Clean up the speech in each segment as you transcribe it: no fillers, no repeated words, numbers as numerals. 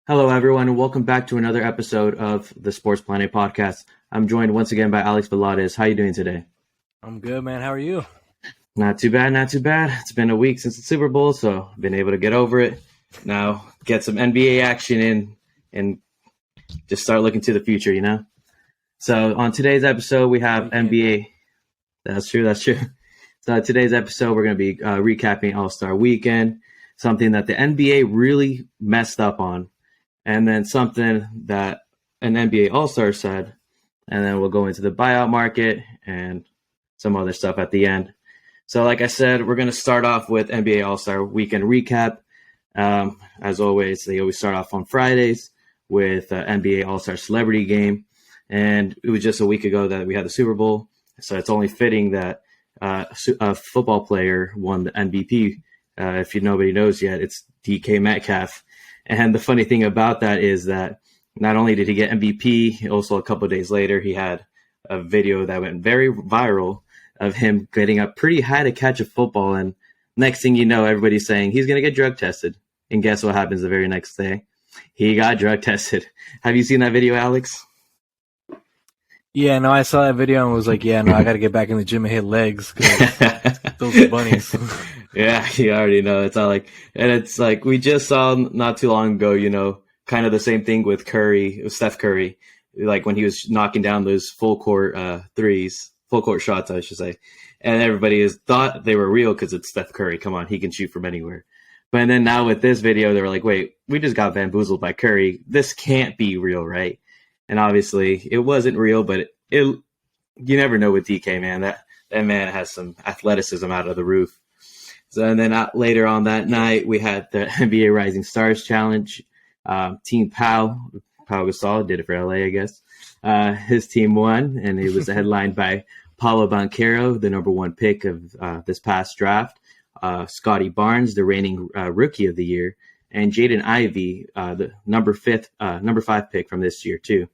Hello, everyone, and welcome back to another episode of the Sports Planet podcast. I'm joined once again by Alex Valadez. How are you doing today? I'm good, man. How are you? Not too bad, not too bad. It's been a week since the Super Bowl, so I've been able to get over it. Now, get some NBA action in and just start looking to the future, you know? So on today's episode, we have NBA. That's true. So today's episode, we're going to be recapping All-Star Weekend, something that the NBA really messed up on, and then something that an NBA All-Star said, and then we'll go into the buyout market and some other stuff at the end. So like I said, we're going to start off with NBA All-Star Weekend recap. As always, they always start off on Fridays with NBA All-Star Celebrity Game. And it was just a week ago that we had the Super Bowl. So it's only fitting that a football player won the MVP. If nobody knows yet, it's DK Metcalf. And the funny thing about that is that not only did he get MVP, also a couple of days later, he had a video that went very viral of him getting up pretty high to catch a football. And next thing you know, everybody's saying he's going to get drug tested. And guess what happens the very next day? He got drug tested. Have you seen that video, Alex? Yeah, no, I saw that video and was like, I got to get back in the gym and hit legs. Those are bunnies. Yeah, you already know. It's all like, and it's like we just saw not too long ago, kind of the same thing with Steph Curry, like when he was knocking down those full court shots, I should say. And everybody thought they were real because it's Steph Curry. Come on, he can shoot from anywhere. But then now with this video, they were like, wait, we just got bamboozled by Curry. This can't be real, right? And obviously it wasn't real, but you never know with DK, man. That man has some athleticism out of the roof. So, and then later on that night, we had the NBA Rising Stars Challenge. Team Pau Gasol did it for LA, I guess. His team won, and it was headlined by Paolo Banchero, the number one pick of this past draft, Scotty Barnes, the reigning Rookie of the Year, and Jaden Ivey, the number 5 pick from this year too.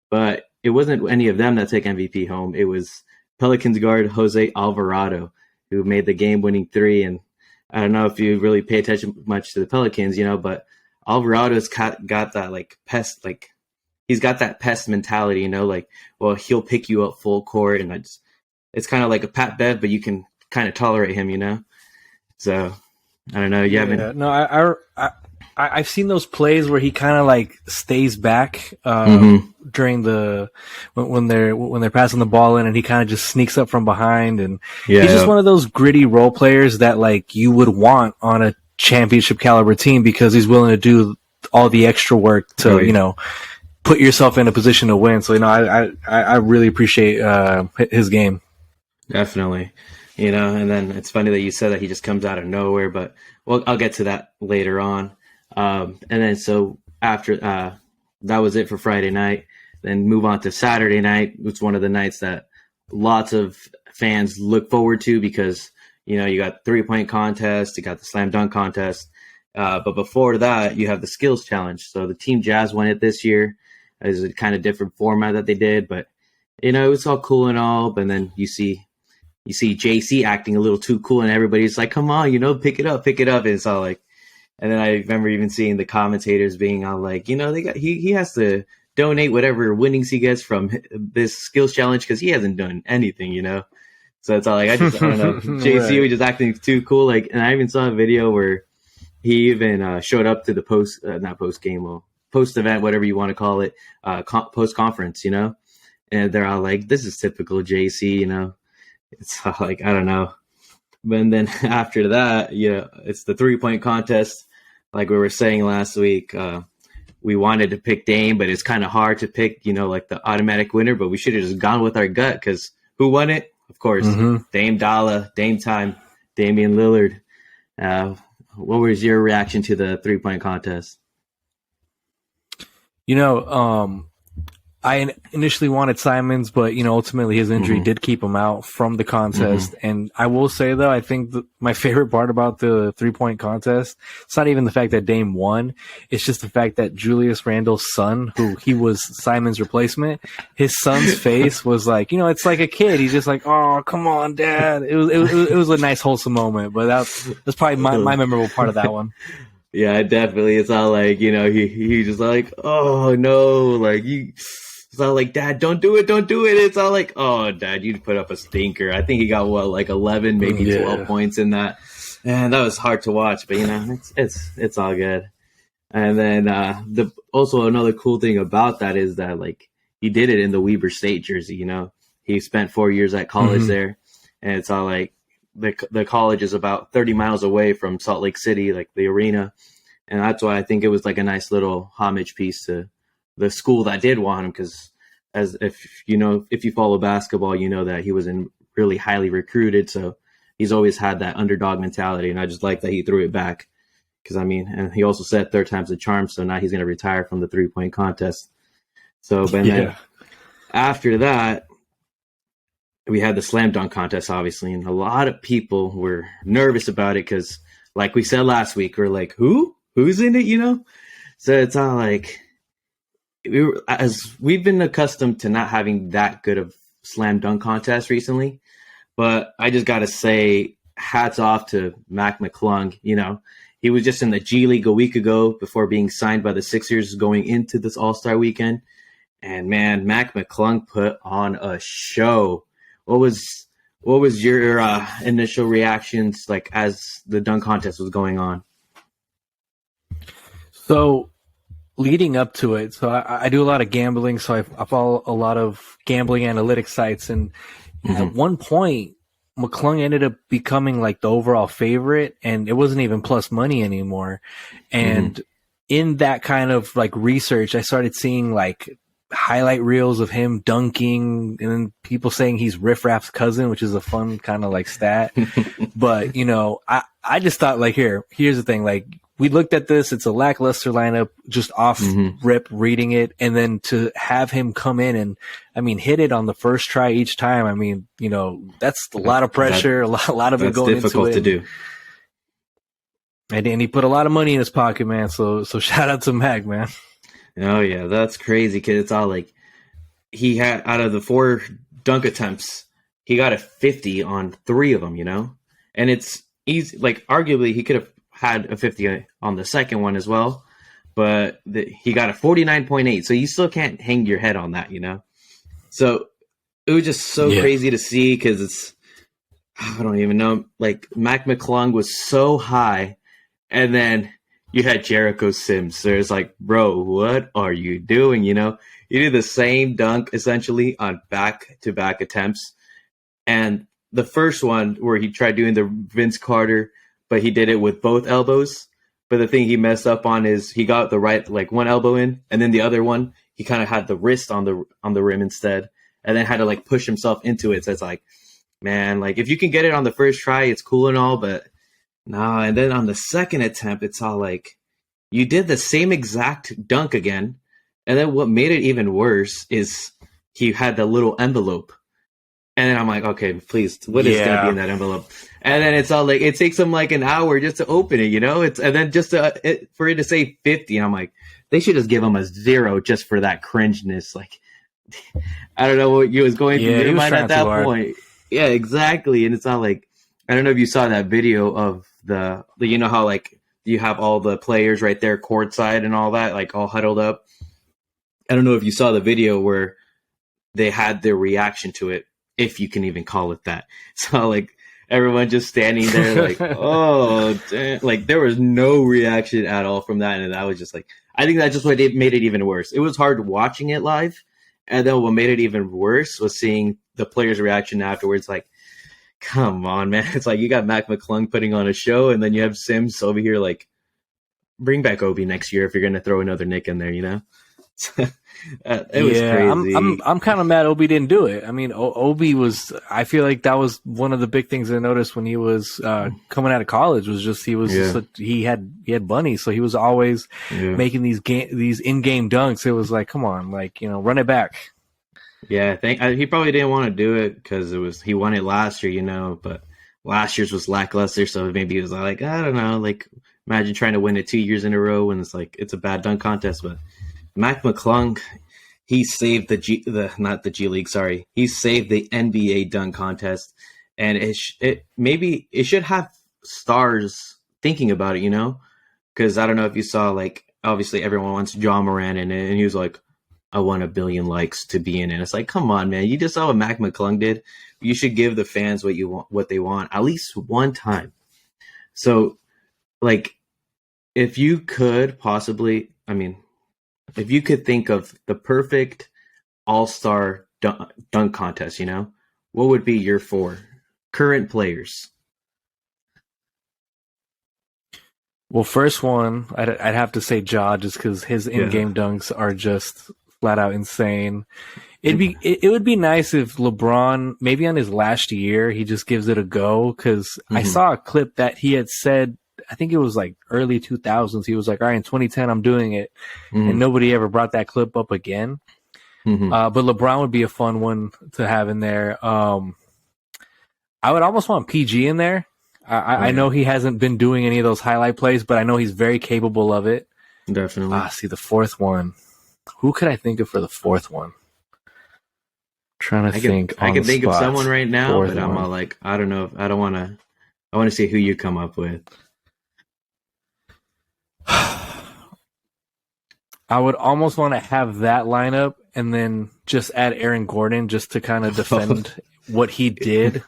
But it wasn't any of them that took MVP home. It was Pelicans guard Jose Alvarado, who made the game-winning three. And I don't know if you really pay attention much to the Pelicans, but Alvarado's got that pest, he's got that pest mentality, well, he'll pick you up full court, and it's kind of like a Pat Bev, but you can kind of tolerate him, So I don't know. No, I've seen those plays where he kind of stays back during when they're passing the ball in, and he kind of just sneaks up from behind, and he's just one of those gritty role players that you would want on a championship caliber team because he's willing to do all the extra work to put yourself in a position to win. So I really appreciate his game. Definitely. And then it's funny that you said that he just comes out of nowhere, but I'll get to that later on. And then so after that was it for Friday night, then move on to Saturday night. It's one of the nights that lots of fans look forward to because, you got 3-point contest, you got the slam dunk contest. But before that, you have the skills challenge. So the Team Jazz won it this year. It's a kind of different format that they did, but, it's all cool and all. But then you see JC acting a little too cool, and everybody's like, come on, pick it up. And it's all like, and then I remember even seeing the commentators being all like, he has to donate whatever winnings he gets from this skills challenge because he hasn't done anything, So it's all like, I don't know. JC was just acting too cool. And I even saw a video where he even showed up to the post event, whatever you want to call it, post conference, and they're all like, this is typical JC, It's like, I don't know. But then after that, it's the 3-point contest. Like we were saying last week, we wanted to pick Dame, but it's kind of hard to pick, the automatic winner. But we should have just gone with our gut because who won it? Of course, Dame Dalla, Dame Time, Damian Lillard. What was your reaction to the 3-point contest? I initially wanted Simons, but ultimately his injury did keep him out from the contest. And I will say though, I think my favorite part about the 3-point contest, it's not even the fact that Dame won. It's just the fact that Julius Randle's son, who he was Simons' replacement, his son's face was like, it's like a kid. He's just like, oh, come on, Dad. It was a nice wholesome moment, but that's probably my memorable part of that one. Yeah, definitely. It's all like, he just like, oh no, like it's all like, Dad, don't do it, don't do it. It's all like, oh, Dad, you put up a stinker. I think he got what, like 11, maybe 12 points in that, and that was hard to watch. But it's all good. And then also another cool thing about that is that like he did it in the Weber State jersey. He spent 4 years at college there, and it's all like the college is about 30 miles away from Salt Lake City, like the arena, and that's why I think it was like a nice little homage piece to the school that did want him. Because if you follow basketball, you know that he was really highly recruited, so he's always had that underdog mentality, and I just like that he threw it back. Because and he also said third time's a charm, so now he's going to retire from the 3-point contest. So, but then after that, we had the slam dunk contest, obviously, and a lot of people were nervous about it because, like we said last week, we're like, who's in it, So it's all like, as we've been accustomed to not having that good of slam dunk contest recently, but I just got to say, hats off to Mac McClung. He was just in the G League a week ago before being signed by the Sixers going into this All-Star weekend. And man, Mac McClung put on a show. What was your initial reactions like as the dunk contest was going on? So leading up to it, so I do a lot of gambling, so I follow a lot of gambling analytics sites, and at one point, McClung ended up becoming like the overall favorite, and it wasn't even plus money anymore. And in that kind of like research, I started seeing like highlight reels of him dunking, and then people saying he's Riff Raff's cousin, which is a fun kind of like stat. But I just thought like, here's the thing, like we looked at this, it's a lackluster lineup just off rip reading it, and then to have him come in and hit it on the first try each time. That's a lot of pressure, a lot of it going into it. That's difficult to do. And he put a lot of money in his pocket, man. So shout out to Mac, man. Oh yeah, that's crazy, kid. It's all like he had, out of the 4 dunk attempts, he got a 50 on 3 of them, and it's easy. Like arguably he could have had a 50 on the second one as well, but he got a 49.8. So you still can't hang your head on that, So it was just so crazy to see, because I don't even know. Like Mac McClung was so high, and then you had Jericho Sims. So it's like, bro, what are you doing? You did the same dunk essentially on back-to-back attempts, and the first one where he tried doing the Vince Carter, but he did it with both elbows. But the thing he messed up on is he got the right, like one elbow in, and then the other one, he kind of had the wrist on the rim instead, and then had to like push himself into it. So it's like, man, like if you can get it on the first try, it's cool and all, but nah. And then on the second attempt, it's all like, you did the same exact dunk again. And then what made it even worse is he had the little envelope. And then I'm like, okay, please, what is going to be in that envelope? And then it's all like, it takes them like an hour just to open it, and then just for it to say 50. And I'm like, they should just give him a 0 just for that cringeness. Like, I don't know what you was going through your mind at that point. Yeah, exactly. And it's not like, I don't know if you saw that video of how like you have all the players right there courtside and all that, like all huddled up. I don't know if you saw the video where they had their reaction to it, if you can even call it that. So like everyone just standing there like, oh, damn. Like there was no reaction at all from that. And I was just like, I think that's just what made it even worse. It was hard watching it live. And then what made it even worse was seeing the players' reaction afterwards. Like, come on, man. It's like you got Mac McClung putting on a show, and then you have Sims over here like, bring back Obi next year if you're going to throw another Nick in there, It was crazy. I'm kind of mad Obi didn't do it. Obi was, I feel like that was one of the big things I noticed when he was coming out of college, was just he had bunnies, so he was always making these in-game dunks. It was like, come on, like, run it back. Yeah, I think he probably didn't want to do it because he won it last year, but last year's was lackluster, so maybe he was like, I don't know, like imagine trying to win it 2 years in a row when it's like it's a bad dunk contest. But Mac McClung, he saved not the G League, sorry. He saved the NBA dunk contest, and it should have stars thinking about it, because I don't know if you saw, like, obviously everyone wants John Moran in it, and he was like, I want 1 billion likes to be in it. It's like, come on, man. You just saw what Mac McClung did. You should give the fans what they want at least one time. So, like, if you could possibly, I mean, if you could think of the perfect all-star dunk contest, what would be your 4 current players? Well, first one, I'd have to say Ja, just because his in-game dunks are just flat out insane. It would be nice if LeBron, maybe on his last year, he just gives it a go, because I saw a clip that he had said, I think it was like early 2000s, he was like, all right, in 2010, I'm doing it. And nobody ever brought that clip up again. But LeBron would be a fun one to have in there. I would almost want PG in there. I know he hasn't been doing any of those highlight plays, but I know he's very capable of it. Definitely. See, the fourth one. Who could I think of for the fourth one? Trying to think. I can think of someone right now, but I'm all like, I don't know. I want to see who you come up with. I would almost want to have that lineup and then just add Aaron Gordon just to kind of defend what he did.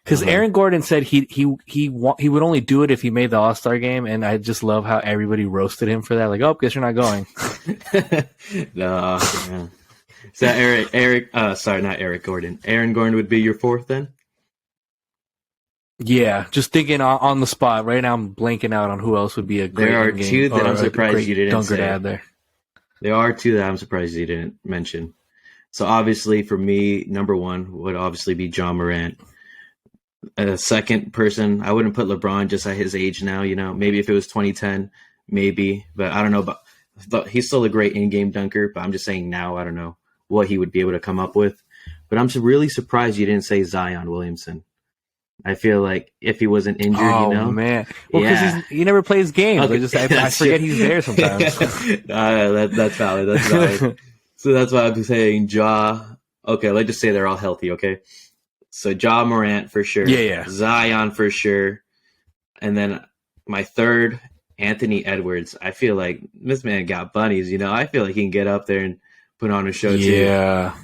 Because Aaron Gordon said he would only do it if he made the All-Star game, and I just love how everybody roasted him for that. Like, oh, guess you're not going. No, man. So not Eric Gordon. Aaron Gordon would be your 4th then? Yeah, just thinking on the spot. Right now I'm blanking out on who else would be a great There are 2 that I'm surprised you didn't say. To add there. There are 2 that I'm surprised you didn't mention. So obviously for me, number 1 would obviously be John Morant. A second person, I wouldn't put LeBron just at his age now, maybe if it was 2010, maybe, but I don't know. But he's still a great in-game dunker, but I'm just saying now, I don't know what he would be able to come up with. But I'm really surprised you didn't say Zion Williamson. I feel like if he wasn't injured, Oh, man. Well, because he never plays games. I forget he's there sometimes. That's valid. That's valid. So that's why I'm saying Ja. Okay, let's just say they're all healthy, okay? So Ja Morant for sure. Yeah. Zion for sure. And then my 3rd, Anthony Edwards. I feel like this man got bunnies, I feel like he can get up there and put on a show too. Yeah.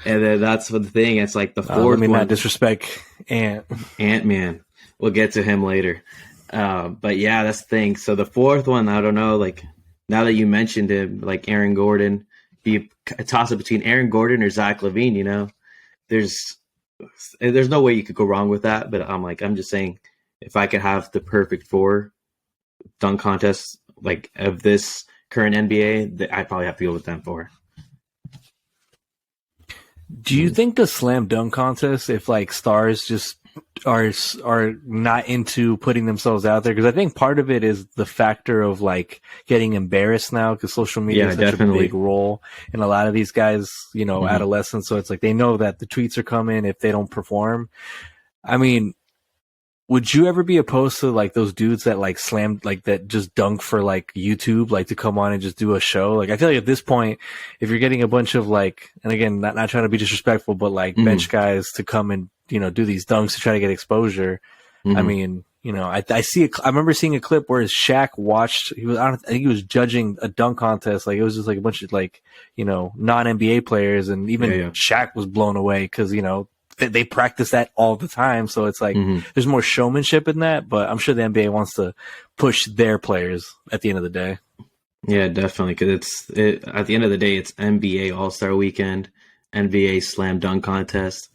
And then that's the thing. It's like the 4th let me one. not disrespect Ant-Man. We'll get to him later. But yeah, that's the thing. So the 4th one, I don't know, like now that you mentioned him, like Aaron Gordon, be a toss-up between Aaron Gordon or Zach LaVine, There's no way you could go wrong with that, but I'm just saying, if I could have the perfect 4 dunk contests like of this current NBA, I'd probably have to go with them 4. Do you think the slam dunk contest, if like stars just are not into putting themselves out there? Because I think part of it is the factor of like getting embarrassed now, because social media is such a big role in a lot of these guys, adolescents. So it's like they know that the tweets are coming if they don't perform. I mean, would you ever be opposed to like those dudes that like slam, like that just dunk for like YouTube, like to come on and just do a show? Like I feel like at this point, if you're getting a bunch of like, and again, not trying to be disrespectful, but like bench guys to come and, do these dunks to try to get exposure. I mean, I remember seeing a clip where Shaq watched, I think he was judging a dunk contest. Like it was just like a bunch of like, non-NBA players, and even Shaq was blown away because, they practice that all the time. So it's like there's more showmanship in that, but I'm sure the NBA wants to push their players at the end of the day. Yeah, definitely. Because at the end of the day, it's NBA All-Star Weekend, NBA Slam Dunk Contest.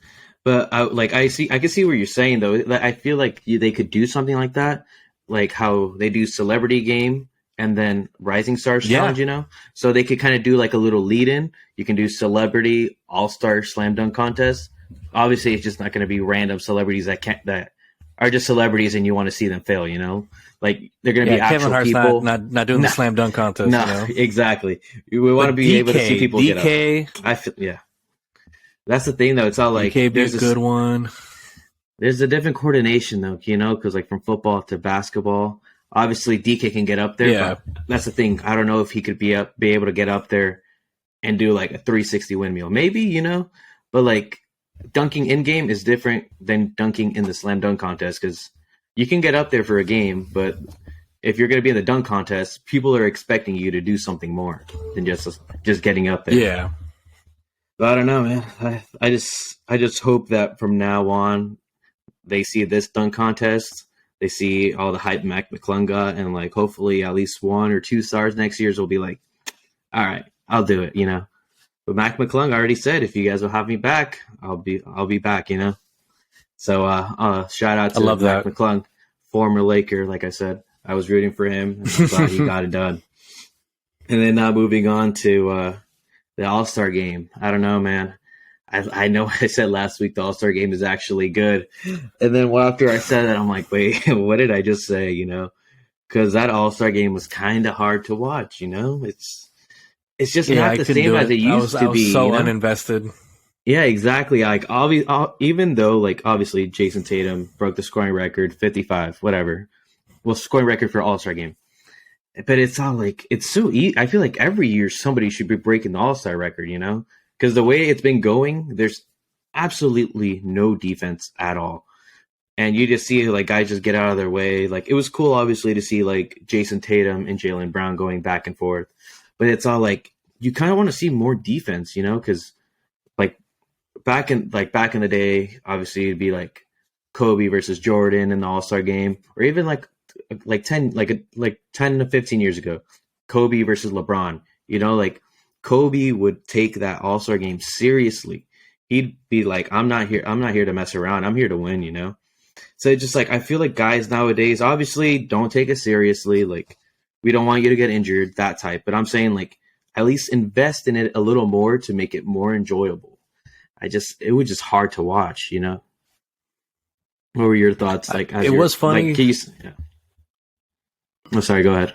But I can see what you're saying though. I feel like they could do something like that, like how they do Celebrity Game and then Rising Stars Challenge. So they could kind of do like a little lead-in. You can do Celebrity All-Star Slam Dunk Contest. Obviously, it's just not going to be random celebrities that are just celebrities, and you want to see them fail. Like they're going to be actual Kevin Hart's people. Not doing the slam dunk contest. No, exactly. We want to be able to see people get up. I feel, that's the thing though. It's all like there's a good one. There's a different coordination though, because like from football to basketball, obviously DK can get up there. Yeah, but that's the thing. I don't know if he could be able to get up there and do like a 360 windmill. Maybe, but like. Dunking in game is different than dunking in the slam dunk contest, because you can get up there for a game, but if you're going to be in the dunk contest, people are expecting you to do something more than just getting up there. Yeah. But I don't know, man. I just hope that from now on they see this dunk contest, they see all the hype Mac McClung got, and like hopefully at least 1 or 2 stars next year's will be like, all right, I'll do it, you know. But Mac McClung already said, if you guys will have me back, I'll be back, you know. So shout out to Mac McClung, former Laker. Like I said, I was rooting for him, and I'm glad he got it done. And then now moving on to the All-Star game. I don't know, man. I know I said last week the All-Star game is actually good. And then after I said that, I'm like, wait, what did I just say, you know? Because that All-Star game was kind of hard to watch, you know? It's just not the same as it used to be. I was so uninvested. Yeah, exactly. Like, even though, like, obviously Jason Tatum broke the scoring record, 55, whatever. Well, scoring record for All-Star game. But it's all like, it's so easy. I feel like every year somebody should be breaking the All-Star record, you know? Because the way it's been going, there's absolutely no defense at all. And you just see, like, guys just get out of their way. Like, it was cool, obviously, to see, like, Jason Tatum and Jaylen Brown going back and forth. But it's all like, you kind of want to see more defense, you know? Because, like, back in the day, obviously, it'd be, like, Kobe versus Jordan in the All-Star game. Or even, like 10 to 15 years ago, Kobe versus LeBron. You know, like, Kobe would take that All-Star game seriously. He'd be like, I'm not here to mess around. I'm here to win, you know? So it's just like, I feel like guys nowadays, obviously, don't take it seriously. Like, we don't want you to get injured, that type. But I'm saying, like, at least invest in it a little more to make it more enjoyable. It was just hard to watch, you know? What were your thoughts? Like, it was funny. Like, yeah. Oh, sorry, go ahead.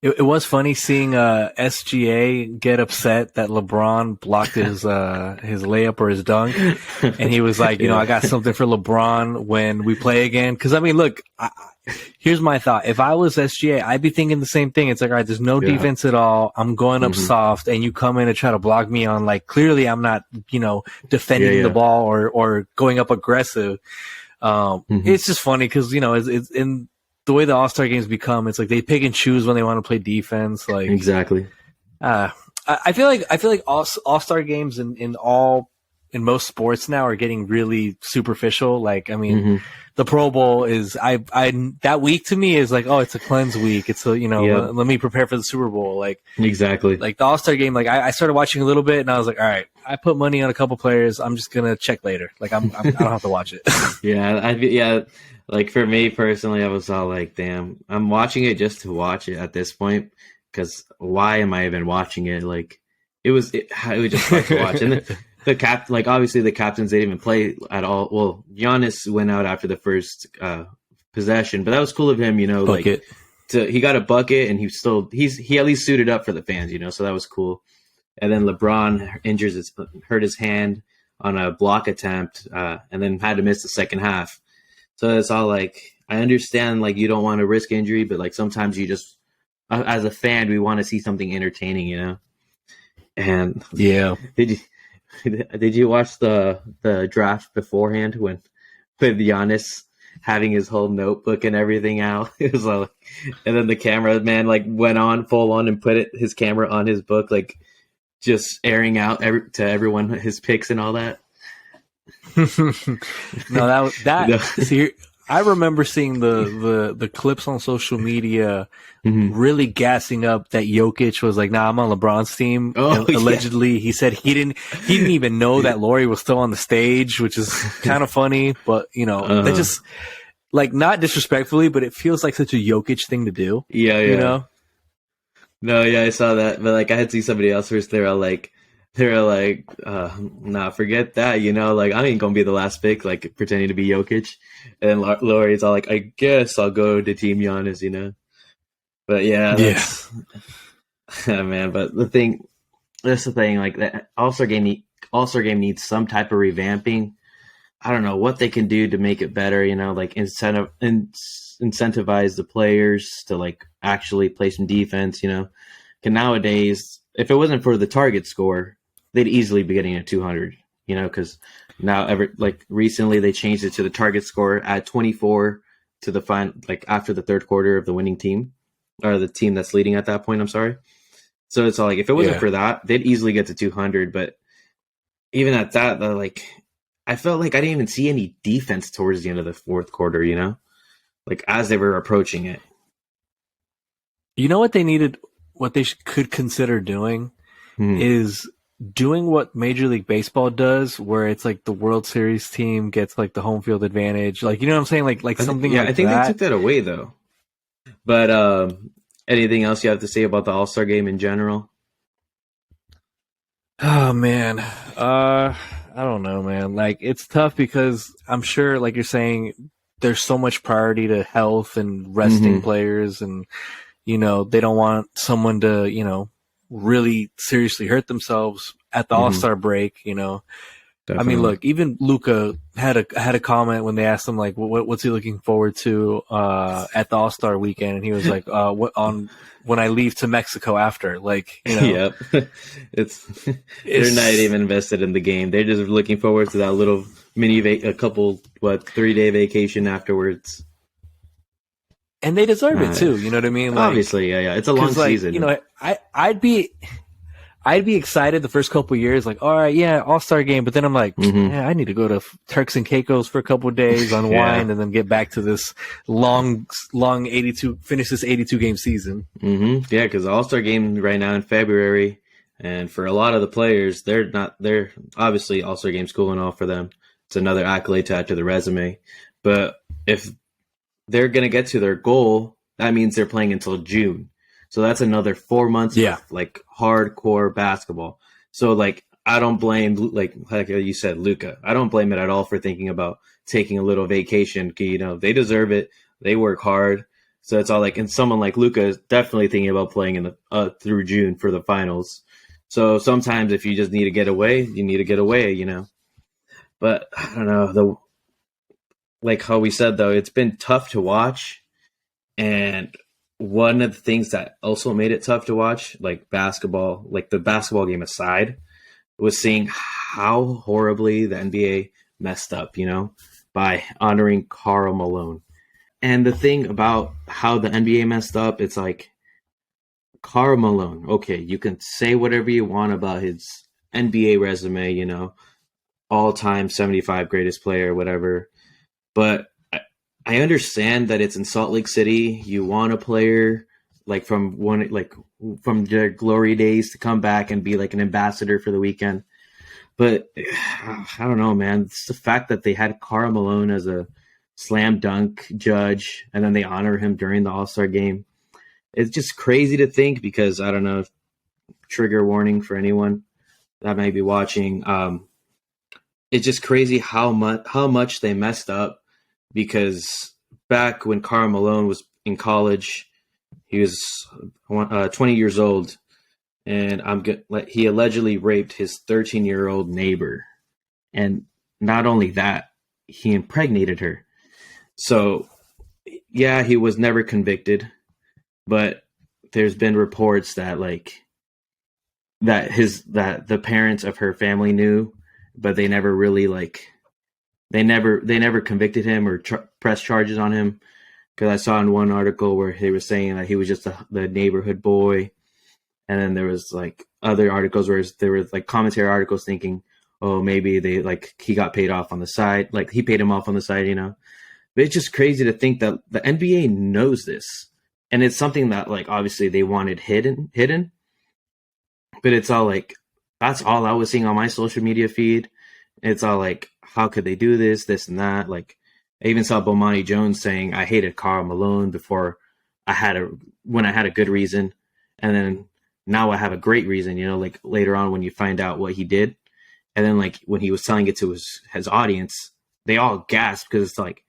It was funny seeing SGA get upset that LeBron blocked his layup or his dunk, and he was like, you know, I got something for LeBron when we play again. Because I mean, look, here's my thought: if I was SGA, I'd be thinking the same thing. It's like, all right, there's no defense at all. I'm going up soft, and you come in and try to block me on, like, clearly I'm not, you know, defending the ball or going up aggressive. It's just funny because, you know, it's in the way the All-Star games become, it's like they pick and choose when they want to play defense. Like, exactly. I feel like All-Star games in most sports now are getting really superficial. Like, I mean, the Pro Bowl is that week to me is like, oh, it's a cleanse week. It's a, you know, let me prepare for the Super Bowl. Like, exactly. Like the All-Star game, like I started watching a little bit and I was like, all right, I put money on a couple players. I'm just gonna check later. Like, I don't have to watch it. Yeah. Like, for me personally, I was all like, damn, I'm watching it just to watch it at this point, because why am I even watching it? Like, it was just fun to watch. And obviously the captains, they didn't even play at all. Well, Giannis went out after the first possession, but that was cool of him, you know, bucket. Like, he got a bucket, and he at least suited up for the fans, you know, so that was cool. And then LeBron hurt his hand on a block attempt, and then had to miss the second half. So it's all like, I understand, like, you don't want to risk injury, but, like, sometimes you just, as a fan, we want to see something entertaining, you know? And yeah, did you watch the draft beforehand with Giannis having his whole notebook and everything out? It was like, and then the cameraman, like, went on full on and put his camera on his book, like, just airing out to everyone his picks and all that. No, see, I remember seeing the clips on social media really gassing up that Jokic was like, nah, I'm on LeBron's team. And allegedly, he said he didn't even know that Laurie was still on the stage, which is kind of funny, but, you know, that just, like, not disrespectfully, but it feels like such a Jokic thing to do. Yeah. You know? No, yeah, I saw that, but, like, I had to see somebody else first. They were like, nah, forget that, you know, like, I ain't gonna be the last pick, like, pretending to be Jokic. And then Laurie's all like, I guess I'll go to Team Giannis, you know. But yeah, man. But that's the thing, like, that All-Star game needs some type of revamping. I don't know what they can do to make it better, you know, like, incentivize the players to, like, actually play some defense, you know. And nowadays, if it wasn't for the target score, they'd easily be getting a 200, you know, because now recently they changed it to the target score at 24 to the final, like, after the third quarter of the winning team. or the team that's leading at that point. I'm sorry. So it's all like if it wasn't Yeah. for that, they'd easily get to 200. But even at that, like I felt like I didn't even see any defense towards the end of the fourth quarter. Like as they were approaching it. You know what they needed? What they could consider doing Hmm. is doing what Major League Baseball does, where it's like the World Series team gets like the home field advantage. Like, you know what I'm saying? Like something I like think they took that. that away though. But anything else you have to say about the All Star game in general? Oh man. I don't know, man. Like it's tough because I'm sure, like you're saying, there's so much priority to health and resting Hmm. players, and they don't want someone to, really seriously hurt themselves at the Hmm. All-Star break. I mean, Definitely. look, even Luca had a comment when they asked him like, what's he looking forward to at the All Star weekend, and he was like, what on when I leave to Mexico after, like, Yep. It's they're not it's even invested in the game. They're just looking forward to that little a couple 3-day vacation afterwards. and they deserve it Uh, too. You know what I mean? Like, Obviously, yeah. It's a long because like season. I'd be excited the first couple of years, like, all right, yeah, All Star game, but then I'm like, Hmm. yeah, I need to go to Turks and Caicos for a couple of days, Yeah. unwind, and then get back to this long 82, finish this 82 game season. Yeah, because the All Star game right now in February, and for a lot of the players, they're not. They're obviously All Star game's cool and all for them. It's another accolade to add to the resume. But if they're gonna get to their goal, that means they're playing until June. So that's another 4 months Yeah. of like hardcore basketball. So like I don't blame like you said, Luca. I don't blame it at all for thinking about taking a little vacation. They deserve it. They work hard. So it's all like, and someone like Luca is definitely thinking about playing in the through June for the finals. So sometimes if you just need to get away, you need to get away. But I don't know, the like how we said though, it's been tough to watch. And one of the things that also made it tough to watch, like basketball, like the basketball game aside, was seeing how horribly the NBA messed up, by honoring Karl Malone. And the thing about how the NBA messed up, it's like Karl Malone, okay, you can say whatever you want about his NBA resume, all time 75 greatest player, whatever. But I understand that it's in Salt Lake City. You want a player like from their glory days to come back and be like an ambassador for the weekend. But I don't know, man. It's the fact that they had Karl Malone as a slam dunk judge, and then they honor him during the All Star game. It's just crazy to think because I don't know. Trigger warning for anyone that might be watching. It's just crazy how much they messed up because back when Karl Malone was in college, he was 20 years old, and he allegedly raped his 13-year-old neighbor, and not only that, he impregnated her. So yeah, he was never convicted, but there's been reports that that the parents of her family knew, but they never really they never convicted him or pressed charges on him. Because I saw in one article where he was saying that he was just the neighborhood boy, and then there was like other articles where there was like commentary articles thinking, oh, maybe they like he got paid off on the side, like he paid him off on the side. But it's just crazy to think that the NBA knows this, and it's something that like obviously they wanted hidden, but it's all like that's all I was seeing on my social media feed. It's all like, how could they do this and that? Like, I even saw Bomani Jones saying I hated Karl Malone before when I had a good reason, and then now I have a great reason. Like later on when you find out what he did, and then like when he was telling it to his audience, they all gasped because it's like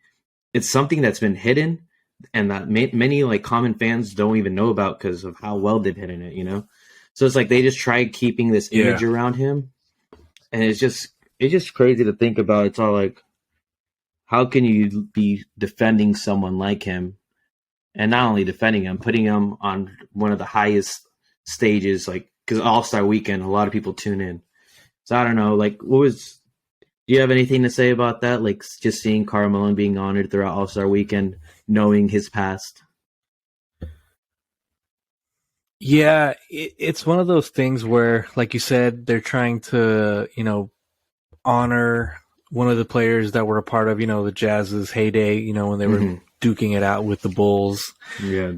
it's something that's been hidden and that many like common fans don't even know about because of how well they've hidden it. So it's like they just tried keeping this image Yeah. around him, and it's just crazy to think about. It's all like, how can you be defending someone like him, and not only defending him, putting him on one of the highest stages, like because All Star Weekend, a lot of people tune in. So I don't know, like, do you have anything to say about that? Like, just seeing Karl Malone being honored throughout All Star Weekend, knowing his past. Yeah, it's one of those things where, like you said, they're trying to, honor one of the players that were a part of, the Jazz's heyday, when they were duking it out with the Bulls. Yeah.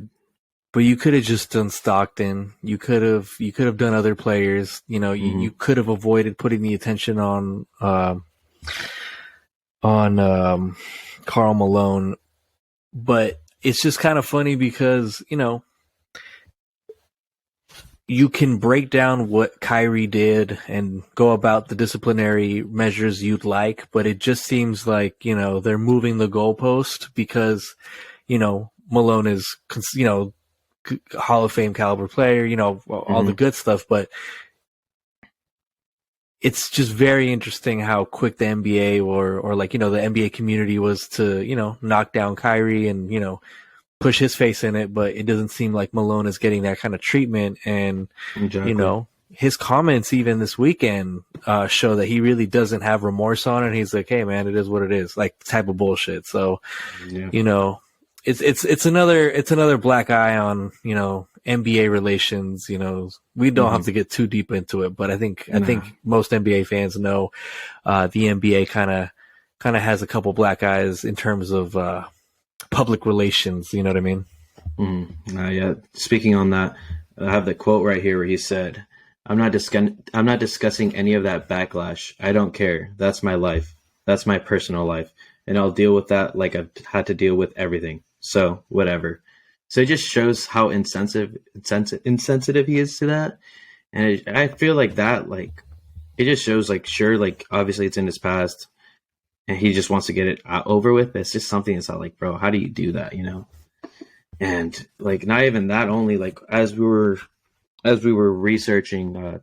But you could have just done Stockton. You could have done other players. You could have avoided putting the attention on Karl Malone. But it's just kind of funny because, you can break down what Kyrie did and go about the disciplinary measures you'd like, but it just seems like, they're moving the goalpost because, Malone is, Hall of Fame caliber player, all the good stuff, but it's just very interesting how quick the NBA or like, the NBA community was to, knock down Kyrie and, push his face in it, but it doesn't seem like Malone is getting that kind of treatment. And, Exactly. His comments even this weekend show that he really doesn't have remorse on it. He's like, hey man, it is what it is, like type of bullshit. So, it's another black eye on, NBA relations. We don't have to get too deep into it, but I think most NBA fans know the NBA kind of has a couple black eyes in terms of public relations. You know what I mean? Yeah. Speaking on that, I have the quote right here where he said, I'm not discussing any of that backlash. I don't care. That's my life. That's my personal life. And I'll deal with that like I've had to deal with everything. So whatever. So it just shows how insensitive he is to that. And I feel like that, like, it just shows, like, sure, like, obviously it's in his past and he just wants to get it over with. But it's just something that's not like, bro, how do you do that, And, like, not even that, only, like, as we were researching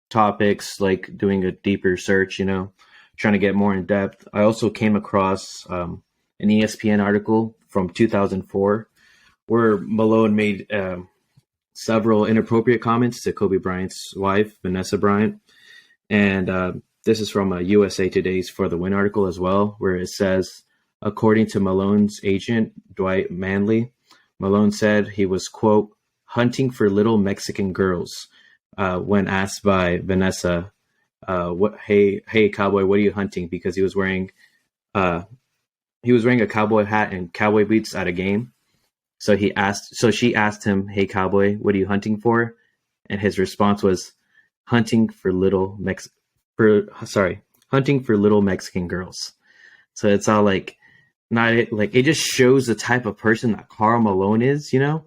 topics, like doing a deeper search, trying to get more in depth, I also came across an ESPN article from 2004 where Malone made several inappropriate comments to Kobe Bryant's wife, Vanessa Bryant. And this is from USA Today's For the Win article as well, where it says, according to Malone's agent, Dwight Manley, Malone said he was, quote, hunting for little Mexican girls when asked by Vanessa, hey, cowboy, what are you hunting? Because he was wearing a cowboy hat and cowboy boots at a game. So she asked him, hey, cowboy, what are you hunting for? And his response was, hunting for little Mexican girls. So it's all like, not like, it just shows the type of person that Karl Malone is, And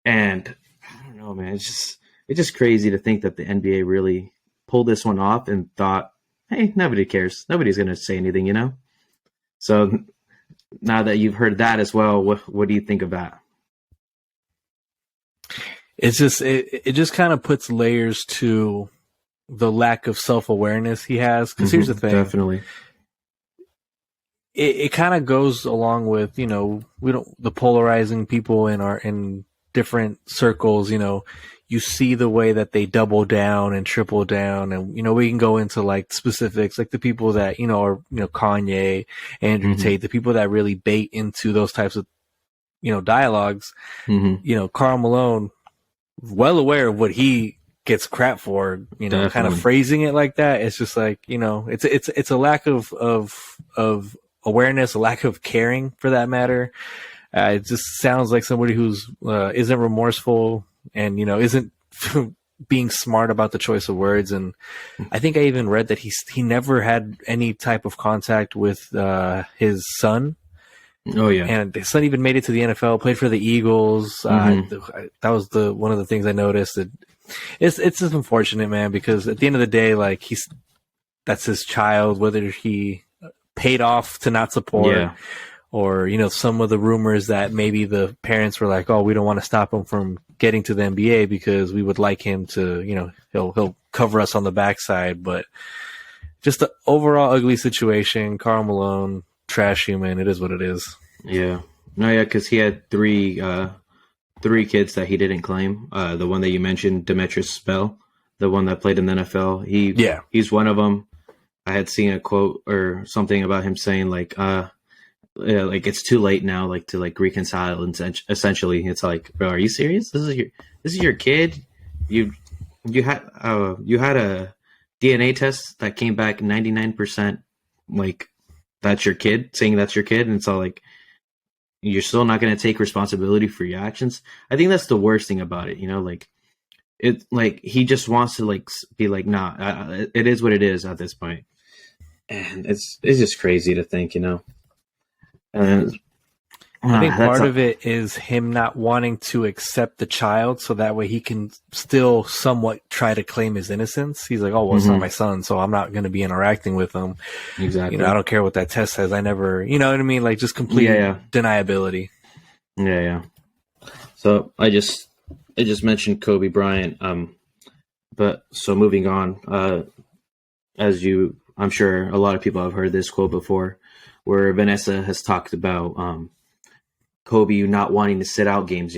I don't know, man, it's just crazy to think that the NBA really pulled this one off and thought, hey, nobody cares. Nobody's going to say anything, So now that you've heard that as well, what do you think of that? It's just it just kind of puts layers to the lack of self-awareness he has. Because here's the thing, definitely, it kind of goes along with the polarizing people in different circles. You see the way that they double down and triple down, and we can go into like specifics, like the people that are Kanye, Andrew Tate, the people that really bait into those types of dialogues. Karl Malone, well aware of what he gets crap for, Definitely. Kind of phrasing it like that. It's just like it's a lack of awareness, a lack of caring for that matter. It just sounds like somebody who's isn't remorseful and isn't being smart about the choice of words. And I think I even read that he never had any type of contact with his son. Oh yeah, and his son even made it to the NFL, played for the Eagles. That was one of the things I noticed. It's just unfortunate, man, because at the end of the day, like that's his child, whether he paid off to not support. Or, some of the rumors that maybe the parents were like, oh, we don't want to stop him from getting to the NBA because we would like him to, he'll cover us on the backside. But just the overall ugly situation. Karl Malone, trash human. It is what it is. Yeah. No, yeah, because he had three kids that he didn't claim. The one that you mentioned, Demetrius Spell, the one that played in the NFL. He's one of them. I had seen a quote or something about him saying like, like it's too late now, like to like reconcile. And essentially, it's like, bro, are you serious? This this is your kid. You had a DNA test that came back 99%, like that's your kid, saying that's your kid, and it's all like you're still not going to take responsibility for your actions. I think that's the worst thing about it, like like he just wants to like be like, nah, it is what it is at this point, and it's just crazy to think, and I think part of it is him not wanting to accept the child, so that way he can still somewhat try to claim his innocence. He's like, oh, well, it's not my son, so I'm not going to be interacting with him. Exactly. I don't care what that test says. I never, you know what I mean? Like, just complete deniability. Yeah. So I just mentioned Kobe Bryant. But so moving on, I'm sure a lot of people have heard this quote before, where Vanessa has talked about Kobe not wanting to sit out games,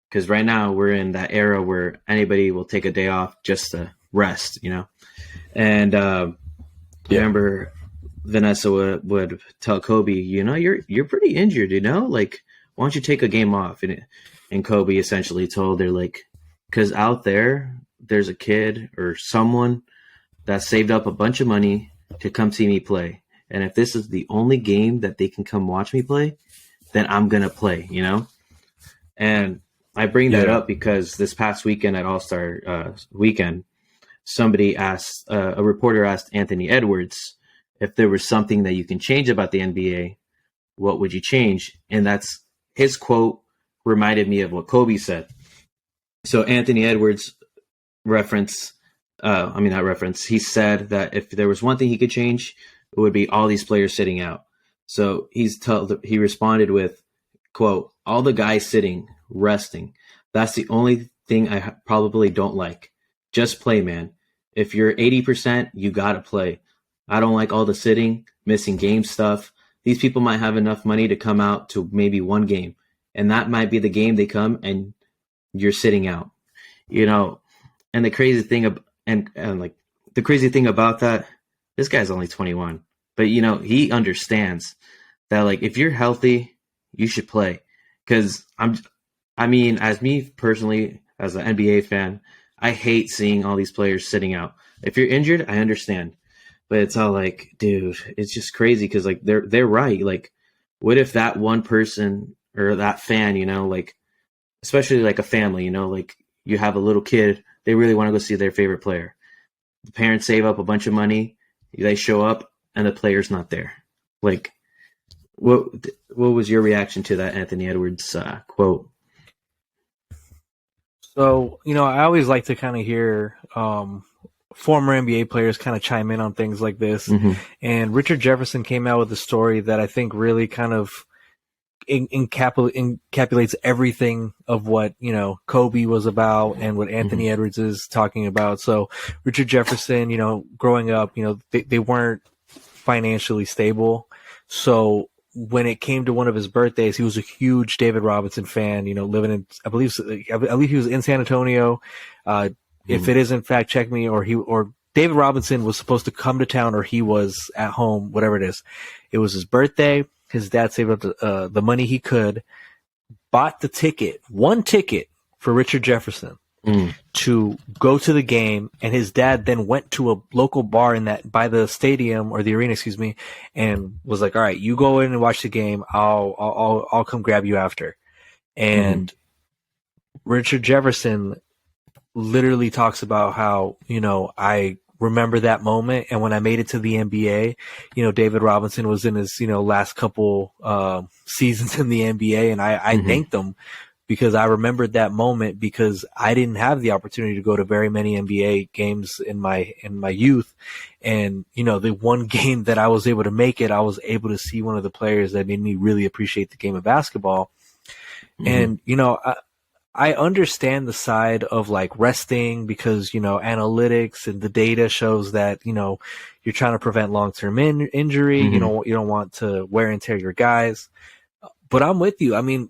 because right now we're in that era where anybody will take a day off just to rest, and I remember Vanessa would tell Kobe, you're pretty injured, like, why don't you take a game off? And Kobe essentially told her, like, because out there's a kid or someone that saved up a bunch of money to come see me play, and if this is the only game that they can come watch me play, then I'm going to play, And I bring that up because this past weekend at All-Star weekend, a reporter asked Anthony Edwards if there was something that you can change about the NBA, what would you change? And that's his quote reminded me of what Kobe said. So Anthony Edwards he said that if there was one thing he could change, it would be all these players sitting out. So he responded with, quote, all the guys sitting, resting. That's the only thing I probably don't like. Just play, man. If you're 80%, you got to play. I don't like all the sitting, missing game stuff. These people might have enough money to come out to maybe one game, and that might be the game they come and you're sitting out, and the crazy thing the crazy thing about that, this guy's only 21. But, he understands that, like, if you're healthy, you should play. Because, as me personally, as an NBA fan, I hate seeing all these players sitting out. If you're injured, I understand. But it's all like, dude, it's just crazy because, like, they're right. Like, what if that one person or that fan, like, especially like a family, like you have a little kid, they really want to go see their favorite player. The parents save up a bunch of money, they show up, and the player's not there. Like, what was your reaction to that Anthony Edwards quote? So, I always like to kind of hear former NBA players kind of chime in on things like this. Mm-hmm. And Richard Jefferson came out with a story that I think really kind of encapsulates everything of what, Kobe was about and what Anthony Edwards is talking about. So Richard Jefferson, growing up, they weren't financially stable. So when it came to one of his birthdays, he was a huge David Robinson fan, living in, I believe he was in San Antonio. If it is in fact, check me, or David Robinson was supposed to come to town or he was at home, whatever it is. It was his birthday. His dad saved up the money he could, bought one ticket for Richard Jefferson to go to the game, and his dad then went to a local bar by the stadium or the arena, and was like, "All right, you go in and watch the game. I'll come grab you after." And Richard Jefferson literally talks about how, I remember that moment, and when I made it to the NBA, David Robinson was in his, last couple seasons in the NBA, and I thanked him because I remembered that moment because I didn't have the opportunity to go to very many NBA games in my youth. And, the one game that I was able to make it, I was able to see one of the players that made me really appreciate the game of basketball. And, I understand the side of like resting because, analytics and the data shows that, you're trying to prevent long-term injury. You don't want to wear and tear your guys, but I'm with you. I mean,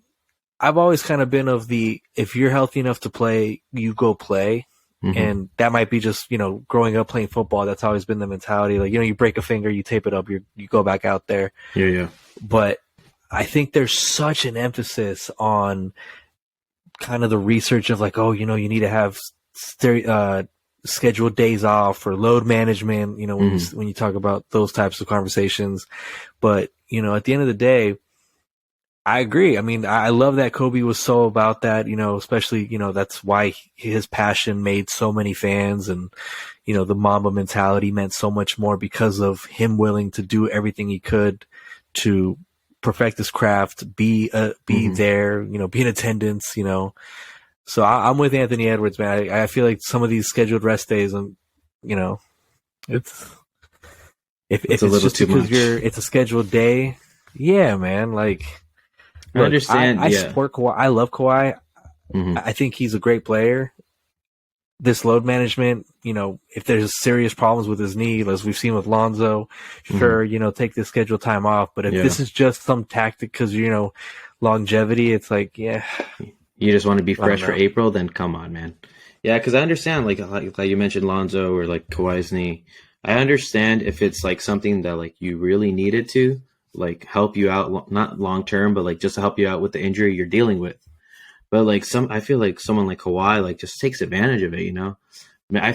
I've always kind of been of if you're healthy enough to play, you go play. And that might be just, growing up playing football. That's always been the mentality. Like, you break a finger, you tape it up, you go back out there. Yeah. But I think there's such an emphasis on kind of the research of like, oh, you know, you need to have scheduled days off or load management, you know, when you talk about those types of conversations. But, you know, at the end of the day, I agree. I mean, I love that Kobe was so about that, you know, especially, you know, that's why his passion made so many fans, and, you know, the Mamba mentality meant so much more because of him willing to do everything he could to perfect his craft, be there, you know, be in attendance, you know. So I'm with Anthony Edwards, man. I feel like some of these scheduled rest days, and, you know, it's, if it's just because it's a scheduled day. Yeah, man. Like, I understand. I support Kawhi. I love Kawhi. I think he's a great player. This load management, you know, if there's serious problems with his knee, as we've seen with Lonzo, sure, you know, take the scheduled time off. But if this is just some tactic because, you know, longevity, it's like, yeah. You just want to be fresh for April, then come on, man. Yeah, because I understand, like you mentioned Lonzo or like Kawhi's knee. I understand if it's like something that like you really needed to, like help you out, not long term, but like just to help you out with the injury you're dealing with. But like I feel like someone like Kawhi like just takes advantage of it, you know.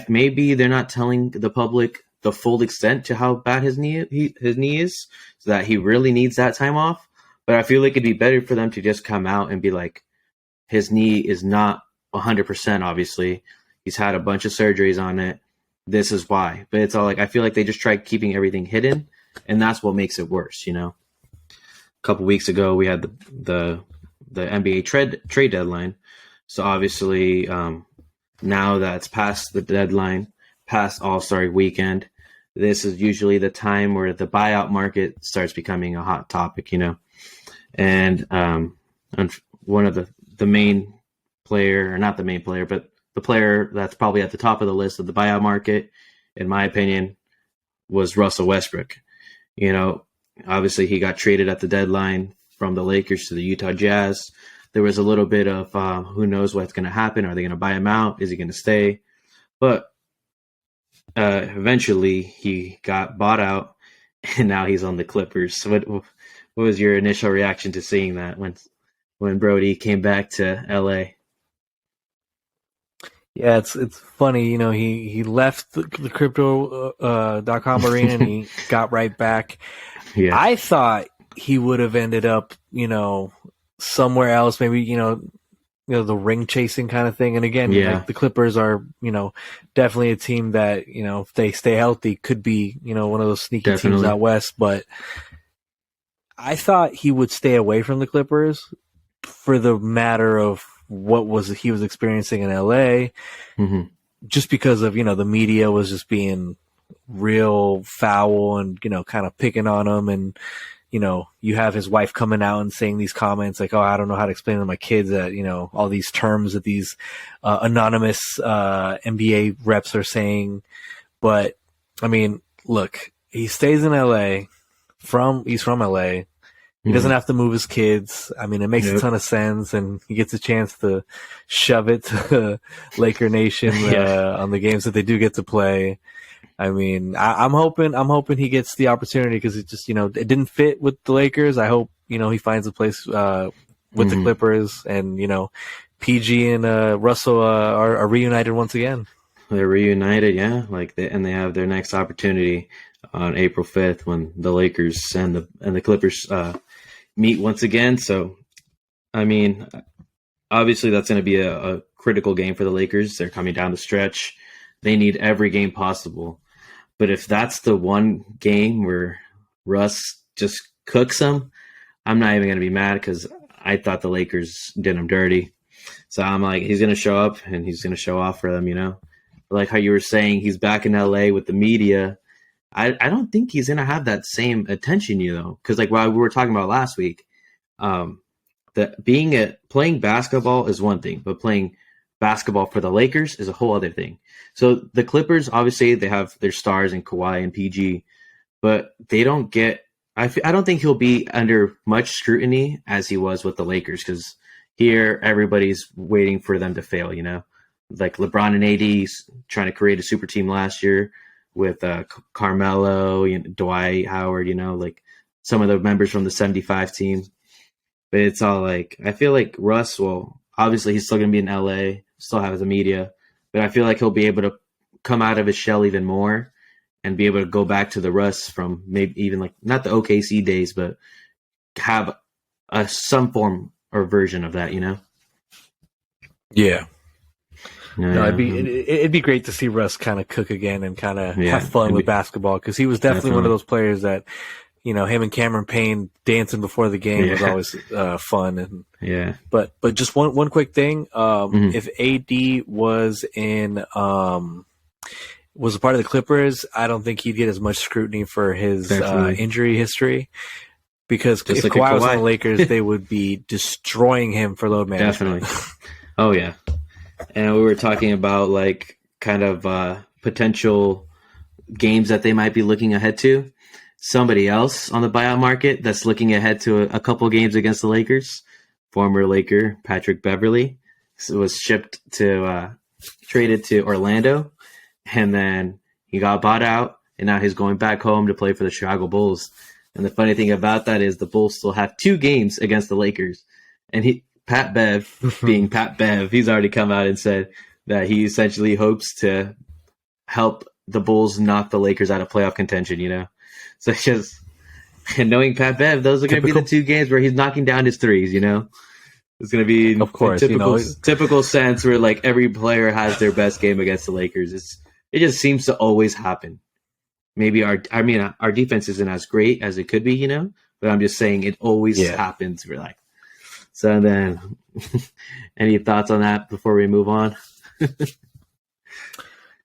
Maybe they're not telling the public the full extent to how bad his knee is, so that he really needs that time off. But I feel like it'd be better for them to just come out and be like, his knee is not 100%. Obviously, he's had a bunch of surgeries on it. This is why. But it's all like, I feel like they just try keeping everything hidden, and that's what makes it worse, you know. A couple weeks ago, we had the NBA trade deadline. So obviously, now that it's past the deadline, past All-Star weekend, this is usually the time where the buyout market starts becoming a hot topic, you know. And one of the main player, or not the main player, but the player that's probably at the top of the list of the buyout market, in my opinion, was Russell Westbrook. You know, obviously he got traded at the deadline from the Lakers to the Utah Jazz. There was a little bit of who knows what's going to happen. Are they going to buy him out? Is he going to stay? But eventually he got bought out, and now he's on the Clippers. What was your initial reaction to seeing that when Brody came back to LA? Yeah, it's funny, you know, he left the crypto.com arena and he got right back. Yeah. I thought he would have ended up, you know, somewhere else, maybe, you know, the ring chasing kind of thing. And again, like, the Clippers are, you know, definitely a team that, you know, if they stay healthy, could be, you know, one of those sneaky teams out west. But I thought he would stay away from the Clippers for the matter of what he was experiencing in LA, just because of, you know, the media was just being real foul and, you know, kind of picking on him. And, you know, you have his wife coming out and saying these comments like, oh, I don't know how to explain to my kids that, you know, all these terms that these anonymous NBA reps are saying. But I mean, look, he stays in LA he's from LA. He doesn't have to move his kids. I mean, it makes a ton of sense, and he gets a chance to shove it to Laker Nation on the games that they do get to play. I mean, I'm hoping he gets the opportunity, because it just, you know, it didn't fit with the Lakers. I hope, you know, he finds a place with the Clippers, and, you know, PG and Russell are reunited once again. They're reunited, yeah. And they have their next opportunity on April 5th when the Lakers and the Clippers meet once again. So, I mean, obviously that's going to be a critical game for the Lakers. They're coming down the stretch. They need every game possible. But if that's the one game where Russ just cooks them, I'm not even going to be mad, because I thought the Lakers did him dirty. So I'm like, he's going to show up and he's going to show off for them, you know? Like how you were saying, he's back in LA with the media. I don't think he's going to have that same attention, you know, because like what we were talking about last week, that playing basketball is one thing, but playing basketball for the Lakers is a whole other thing. So the Clippers, obviously, they have their stars in Kawhi and PG, but they don't get. I don't think he'll be under much scrutiny as he was with the Lakers, because here everybody's waiting for them to fail, you know, like LeBron and AD trying to create a super team last year with Carmelo, you know, Dwight Howard, you know, like some of the members from the 75 team. But it's all like, I feel like Russ will obviously he's still going to be in LA, still has the media, but I feel like he'll be able to come out of his shell even more and be able to go back to the Russ from maybe even like not the OKC days, but have some form or version of that, you know? Yeah. No, Yeah. it'd be great to see Russ kind of cook again and kind of Yeah, have fun with basketball, because he was definitely one of those players that, you know, him and Cameron Payne dancing before the game was always fun. And but just one quick thing, if AD was was a part of the Clippers, I don't think he'd get as much scrutiny for his injury history, because just if Kawhi was on the Lakers, they would be destroying him for load management. Definitely. Oh yeah. And we were talking about like kind of potential games that they might be looking ahead to. Somebody else on the buyout market that's looking ahead to a couple games against the Lakers, former Laker Patrick Beverley, was traded to Orlando, and then he got bought out, and now he's going back home to play for the Chicago Bulls. And the funny thing about that is the Bulls still have 2 games against the Lakers, and Pat Bev, being Pat Bev, he's already come out and said that he essentially hopes to help the Bulls knock the Lakers out of playoff contention, you know? So it's just, and knowing Pat Bev, those are going to be the 2 games where he's knocking down his threes, you know? It's going to be of course, typical sense where like every player has their best game against the Lakers. It just seems to always happen. Maybe our defense isn't as great as it could be, you know? But I'm just saying it always happens. We're like, so then, any thoughts on that before we move on?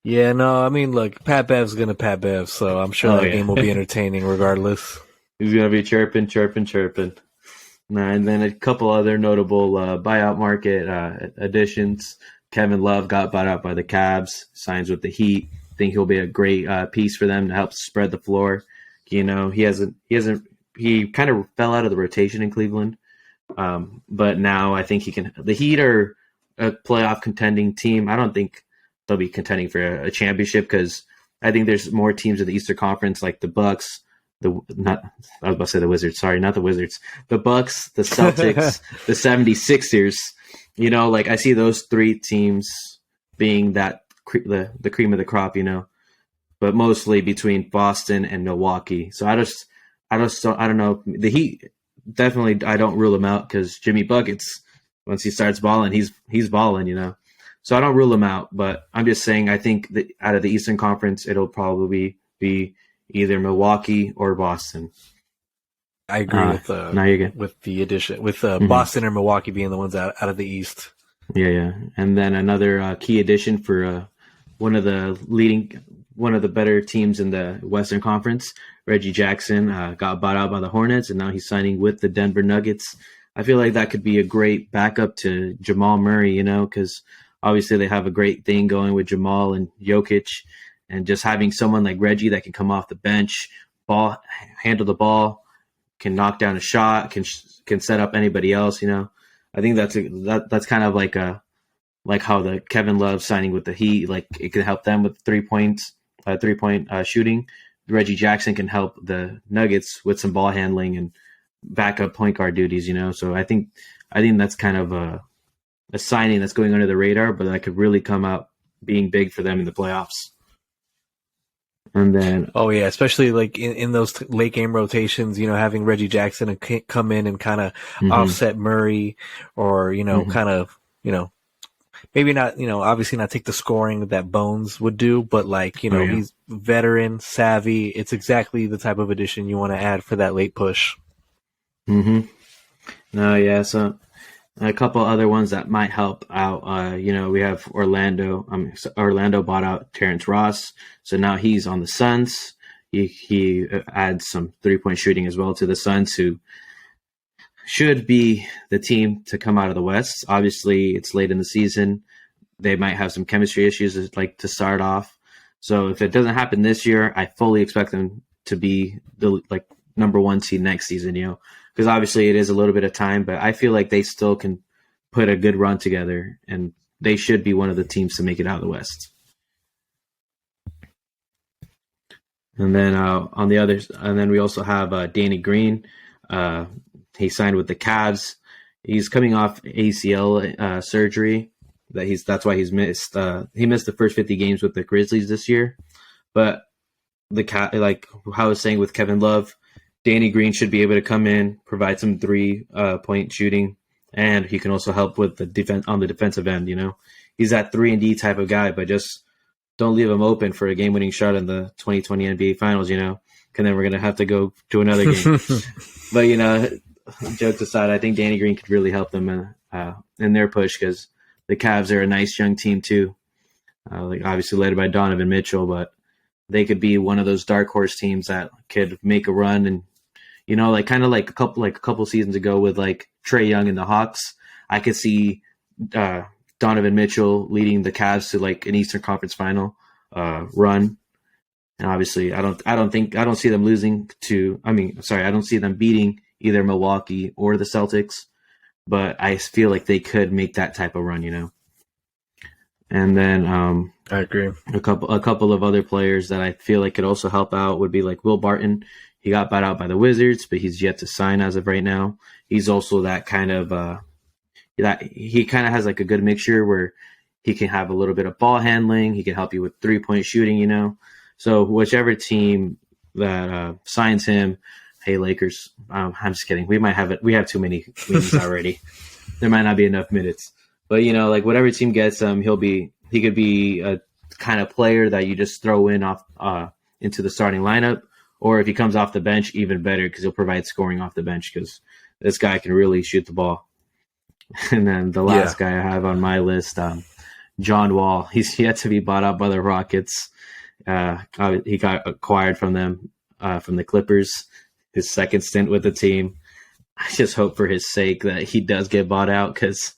Yeah, no, I mean, look, Pat Bev's going to Pat Bev, so I'm sure that game will be entertaining regardless. He's going to be chirping. And then a couple other notable buyout market additions. Kevin Love got bought out by the Cavs, signs with the Heat. I think he'll be a great piece for them to help spread the floor. You know, he kind of fell out of the rotation in Cleveland. But now I think he can. The Heat are a playoff contending team. I don't think they'll be contending for a championship, because I think there's more teams in the Eastern Conference, like the Bucks. I was about to say the Wizards. Sorry, not the Wizards. The Bucks, the Celtics, the 76ers. You know, like I see those 3 teams being the cream of the crop. You know, but mostly between Boston and Milwaukee. So I don't know. The Heat. Definitely, I don't rule him out, because Jimmy Buckets, once he starts balling, he's balling, you know. So I don't rule him out, but I'm just saying I think that out of the Eastern Conference, it'll probably be either Milwaukee or Boston. I agree with the addition, with Boston or Milwaukee being the ones out of the East. Yeah. And then another key addition for one of the better teams in the Western Conference, Reggie Jackson, got bought out by the Hornets, and now he's signing with the Denver Nuggets. I feel like that could be a great backup to Jamal Murray, you know, because obviously they have a great thing going with Jamal and Jokic, and just having someone like Reggie that can come off the bench, handle the ball, can knock down a shot, can set up anybody else, you know. I think that's kind of like how the Kevin Love signing with the Heat, like it can help them with 3-point shooting. Reggie Jackson can help the Nuggets with some ball handling and backup point guard duties, you know. So I think that's kind of a signing that's going under the radar, but that could really come out being big for them in the playoffs. And then, especially like in those late game rotations, you know, having Reggie Jackson come in and kind of offset Murray, or you know, kind of, you know, maybe not, you know, obviously not take the scoring that Bones would do, but like, you know, he's veteran, savvy. It's exactly the type of addition you want to add for that late push. No, yeah. So a couple other ones that might help out. You know, we have Orlando. Orlando bought out Terrence Ross, so now he's on the Suns. He adds some 3-point shooting as well to the Suns, who should be the team to come out of the West. Obviously, it's late in the season. They might have some chemistry issues, like to start off. So if it doesn't happen this year, I fully expect them to be the number 1 seed next season. You know, because obviously it is a little bit of time, but I feel like they still can put a good run together, and they should be one of the teams to make it out of the West. And then on the others, and then we also have Danny Green. He signed with the Cavs. He's coming off ACL surgery. That's why he's missed. He missed the first 50 games with the Grizzlies this year. But like how I was saying with Kevin Love, Danny Green should be able to come in, provide some 3-point shooting, and he can also help with the defense on the defensive end. He's that 3-and-D type of guy, but just don't leave him open for a game-winning shot in the 2020 NBA Finals. And then we're gonna have to go to another game. But jokes aside, I think Danny Green could really help them in their push because the Cavs are a nice young team too. Obviously led by Donovan Mitchell, but they could be one of those dark horse teams that could make a run. And kind of like a couple seasons ago with like Trae Young and the Hawks, I could see Donovan Mitchell leading the Cavs to like an Eastern Conference Final run. And obviously, I don't see them losing to. I don't see them beating either Milwaukee or the Celtics, but I feel like they could make that type of run. And then I agree. A couple of other players that I feel like could also help out would be like Will Barton. He got bought out by the Wizards, but he's yet to sign as of right now. He's also that kind of that he kind of has like a good mixture where he can have a little bit of ball handling. He can help you with 3-point shooting. So whichever team that signs him, hey Lakers, I'm just kidding. We might have it. We have too many meetings already. There might not be enough minutes. But like whatever team gets him, he could be a kind of player that you just throw in off into the starting lineup, or if he comes off the bench, even better because he'll provide scoring off the bench because this guy can really shoot the ball. And then the last guy I have on my list, John Wall. He's yet to be bought out by the Rockets. He got acquired from them from the Clippers. His second stint with the team. I just hope for his sake that he does get bought out because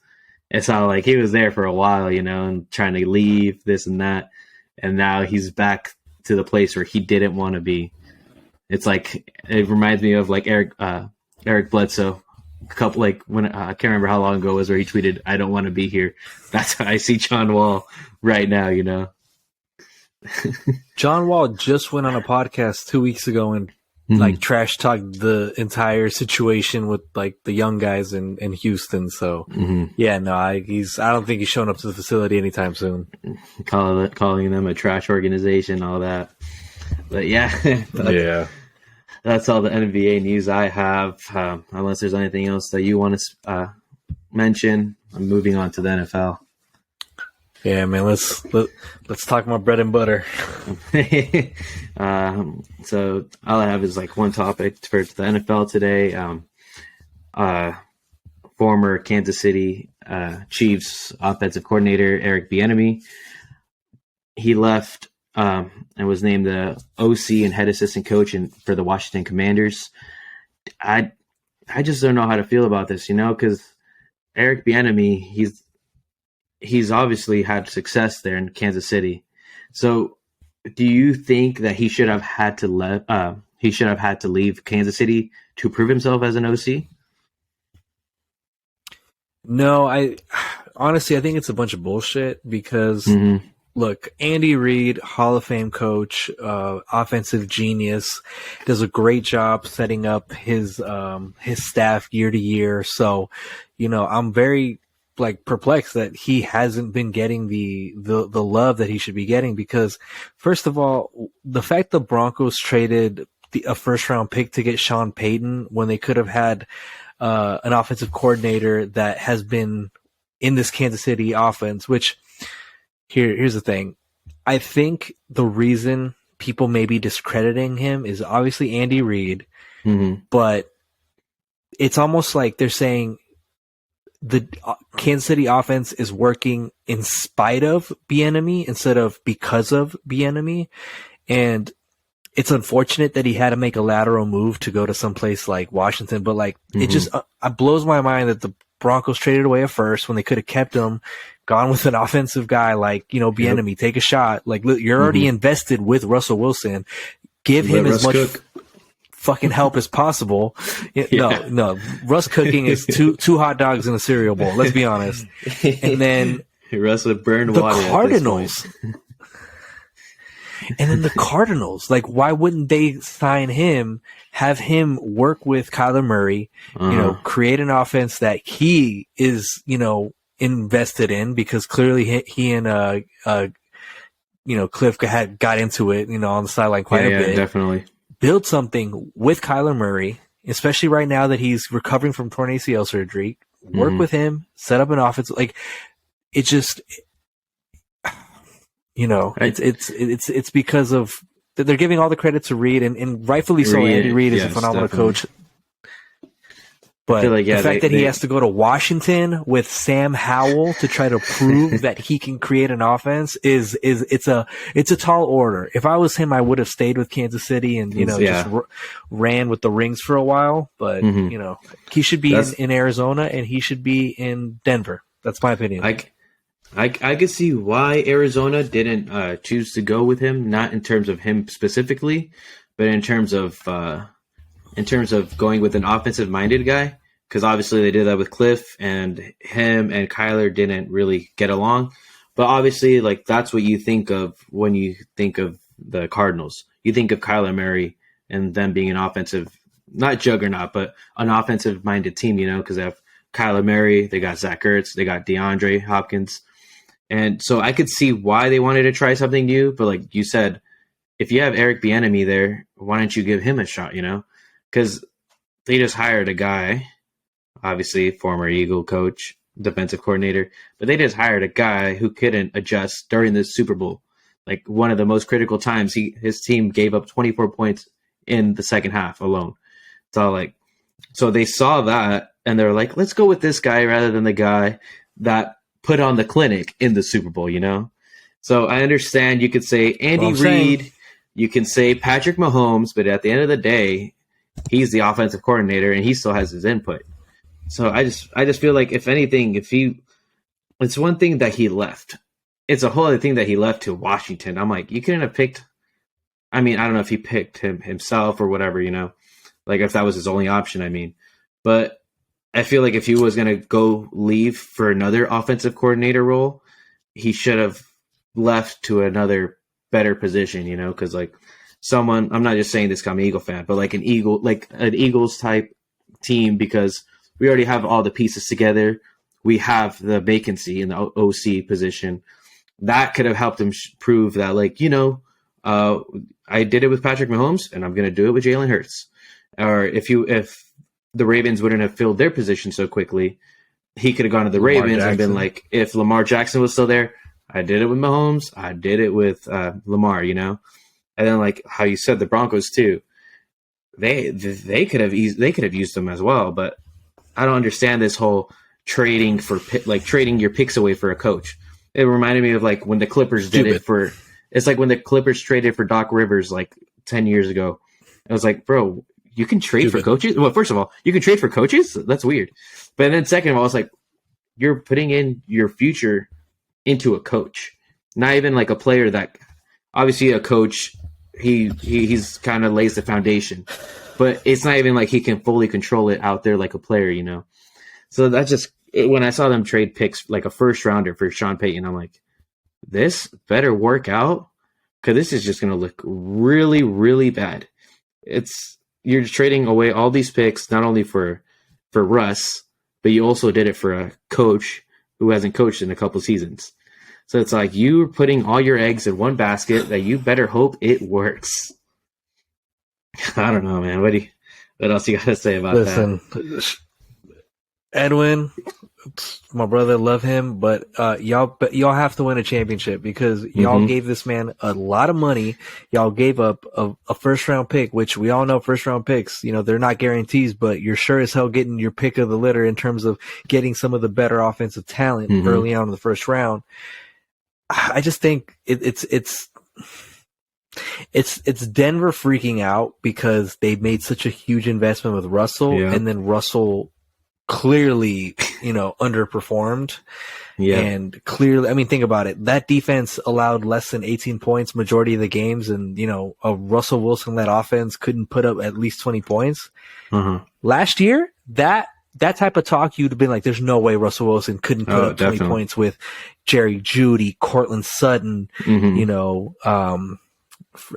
it's not like he was there for a while, and trying to leave this and that. And now he's back to the place where he didn't want to be. It's like, it reminds me of like Eric Bledsoe. A couple, like when I can't remember how long ago it was where he tweeted, "I don't want to be here." That's how I see John Wall right now, John Wall just went on a podcast 2 weeks ago and like trash talked the entire situation with like the young guys in Houston. So I don't think he's showing up to the facility anytime soon. Calling them a trash organization, all that. But that's all the NBA news I have. Unless there's anything else that you want to mention, I'm moving on to the NFL. Yeah, man. Let's talk about bread and butter. So all I have is like one topic for the NFL today. Former Kansas City Chiefs offensive coordinator Eric Bieniemy, he left and was named the OC and head assistant coach for the Washington Commanders. I just don't know how to feel about this, because Eric Bieniemy, he's obviously had success there in Kansas City. So do you think that he should have had to leave Kansas City to prove himself as an OC? No, I think it's a bunch of bullshit because look, Andy Reid, Hall of Fame coach, offensive genius, does a great job setting up his staff year to year. So, I'm very perplexed that he hasn't been getting the love that he should be getting because, first of all, the fact the Broncos traded a first round pick to get Sean Payton when they could have had an offensive coordinator that has been in this Kansas City offense, which here's the thing. I think the reason people may be discrediting him is obviously Andy Reid, but it's almost like they're saying the Kansas City offense is working in spite of Bieniemy instead of because of Bieniemy. And it's unfortunate that he had to make a lateral move to go to some place like Washington, but it just it blows my mind that the Broncos traded away a first when they could have kept him, gone with an offensive guy like, Bieniemy, take a shot. Like, look, you're already invested with Russell Wilson. Give him as much fucking help as possible. No, Russ cooking is two hot dogs in a cereal bowl. Let's be honest. And then Russ would burn the water. Cardinals. And then the Cardinals, like, why wouldn't they sign him, have him work with Kyler Murray, create an offense that he is, invested in, because clearly he and, Cliff got into it, on the sideline quite a bit. Definitely. Build something with Kyler Murray, especially right now that he's recovering from torn ACL surgery. Work with him, set up an offense. Like, it just, it's because of they're giving all the credit to Reed, and rightfully so. Andy Reid is a phenomenal coach. But the fact that he has to go to Washington with Sam Howell to try to prove that he can create an offense it's a tall order. If I was him, I would have stayed with Kansas City and just ran with the rings for a while. But he should be in Arizona, and he should be in Denver. That's my opinion. I could see why Arizona didn't choose to go with him, not in terms of him specifically, but in terms of going with an offensive-minded guy, because obviously they did that with Cliff, and him and Kyler didn't really get along. But obviously, like, that's what you think of when you think of the Cardinals. You think of Kyler Murray and them being an offensive, not juggernaut, but an offensive-minded team, because they have Kyler Murray, they got Zach Ertz, they got DeAndre Hopkins. And so I could see why they wanted to try something new. But like you said, if you have Eric Bieniemy there, why don't you give him a shot, Because they just hired a guy, obviously former Eagle coach, defensive coordinator, but they just hired a guy who couldn't adjust during the Super Bowl. Like, one of the most critical times, his team gave up 24 points in the second half alone. So they saw that, and they're like, let's go with this guy rather than the guy that put on the clinic in the Super Bowl, So I understand you could say Andy Reid, you can say Patrick Mahomes, but at the end of the day, he's the offensive coordinator and he still has his input. So I just feel like, if anything, it's one thing that he left. It's a whole other thing that he left to Washington. I'm like, you couldn't have picked, I don't know if he picked himself or whatever, like if that was his only option, but I feel like if he was going to leave for another offensive coordinator role, he should have left to another better position, because like someone, I'm not just saying this because I'm an Eagle fan, but like an Eagles type team, because we already have all the pieces together. We have the vacancy in the OC position. That could have helped him prove that, like, I did it with Patrick Mahomes and I'm going to do it with Jalen Hurts. Or if the Ravens wouldn't have filled their position so quickly, he could have gone to the Ravens and been like, if Lamar Jackson was still there, I did it with Mahomes, I did it with Lamar, And then, like how you said, the Broncos too, they could have used them as well. But I don't understand this whole trading your picks away for a coach. It reminded me of like when the Clippers did it for. It's like when the Clippers traded for Doc Rivers like 10 years ago. I was like, bro, you can trade for coaches? Well, first of all, you can trade for coaches? That's weird. But then second of all, it's like, you're putting in your future into a coach. Not even like a player that, obviously a coach, he's kind of lays the foundation. But it's not even like he can fully control it out there like a player, So that's just, when I saw them trade picks, like a first rounder for Sean Payton, I'm like, this better work out, because this is just going to look really, really bad. You're trading away all these picks, not only for Russ, but you also did it for a coach who hasn't coached in a couple seasons. So it's like you're putting all your eggs in one basket that you better hope it works. I don't know, man. What else you got to say about that? Edwin, my brother, love him, but y'all have to win a championship, because y'all gave this man a lot of money. Y'all gave up a first round pick, which we all know first round picks, they're not guarantees, but you're sure as hell getting your pick of the litter in terms of getting some of the better offensive talent early on in the first round. I just think it's Denver freaking out because they made such a huge investment with Russell, and then Russell clearly, underperformed. Yeah. And clearly, think about it. That defense allowed less than 18 points majority of the games, and, a Russell Wilson-led offense couldn't put up at least 20 points. Last year, that type of talk, you'd have been like, there's no way Russell Wilson couldn't put up 20 points with Jerry Jeudy, Cortland Sutton,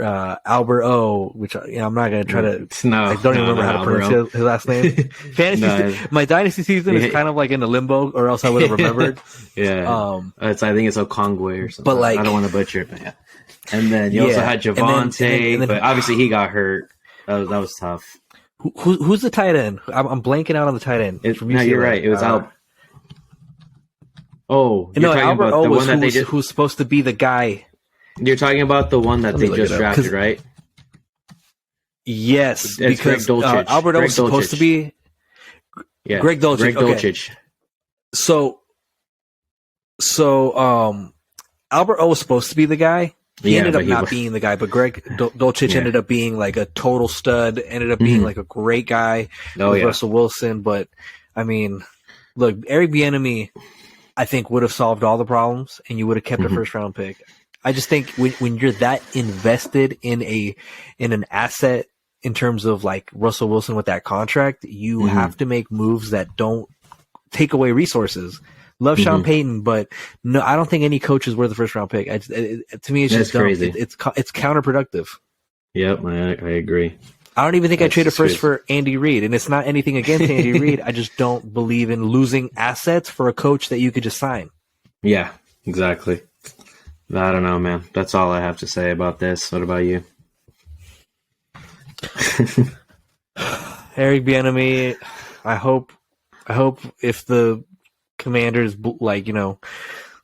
Albert O, which I'm not gonna try to. I don't even remember how to pronounce his last name. Fantasy, my dynasty season is kind of like in a limbo, or else I would have remembered. Yeah, I think it's Okongwe or something. But like, I don't want to butcher it, but yeah. And then you also had Javonte, but obviously he got hurt. That was tough. Who's the tight end? I'm blanking out on the tight end. No, you're right. It was Albert. Oh, no, Albert O was who's supposed to be the guy. You're talking about the one that they just drafted, right? Yes, it's because Greg Dulcich. Albert O was supposed to be Greg Dulcich. Greg Dulcich. Okay. So, Albert O was supposed to be the guy. He ended up not being the guy, but Greg Dulcich ended up being like a total stud, ended up being like a great guy with Russell Wilson. But, I mean, look, Eric Bieniemy, I think, would have solved all the problems, and you would have kept a first-round pick. I just think when you're that invested in an asset in terms of like Russell Wilson with that contract, you have to make moves that don't take away resources. Love Sean Payton, but no, I don't think any coach is worth the first round pick. To me, it's just crazy. It's counterproductive. Yep, I agree. I don't even think I traded first for Andy Reid, and it's not anything against Andy Reid. I just don't believe in losing assets for a coach that you could just sign. Yeah, exactly. I don't know, man. That's all I have to say about this. What about you? Eric Bieniemy, I hope if the Commanders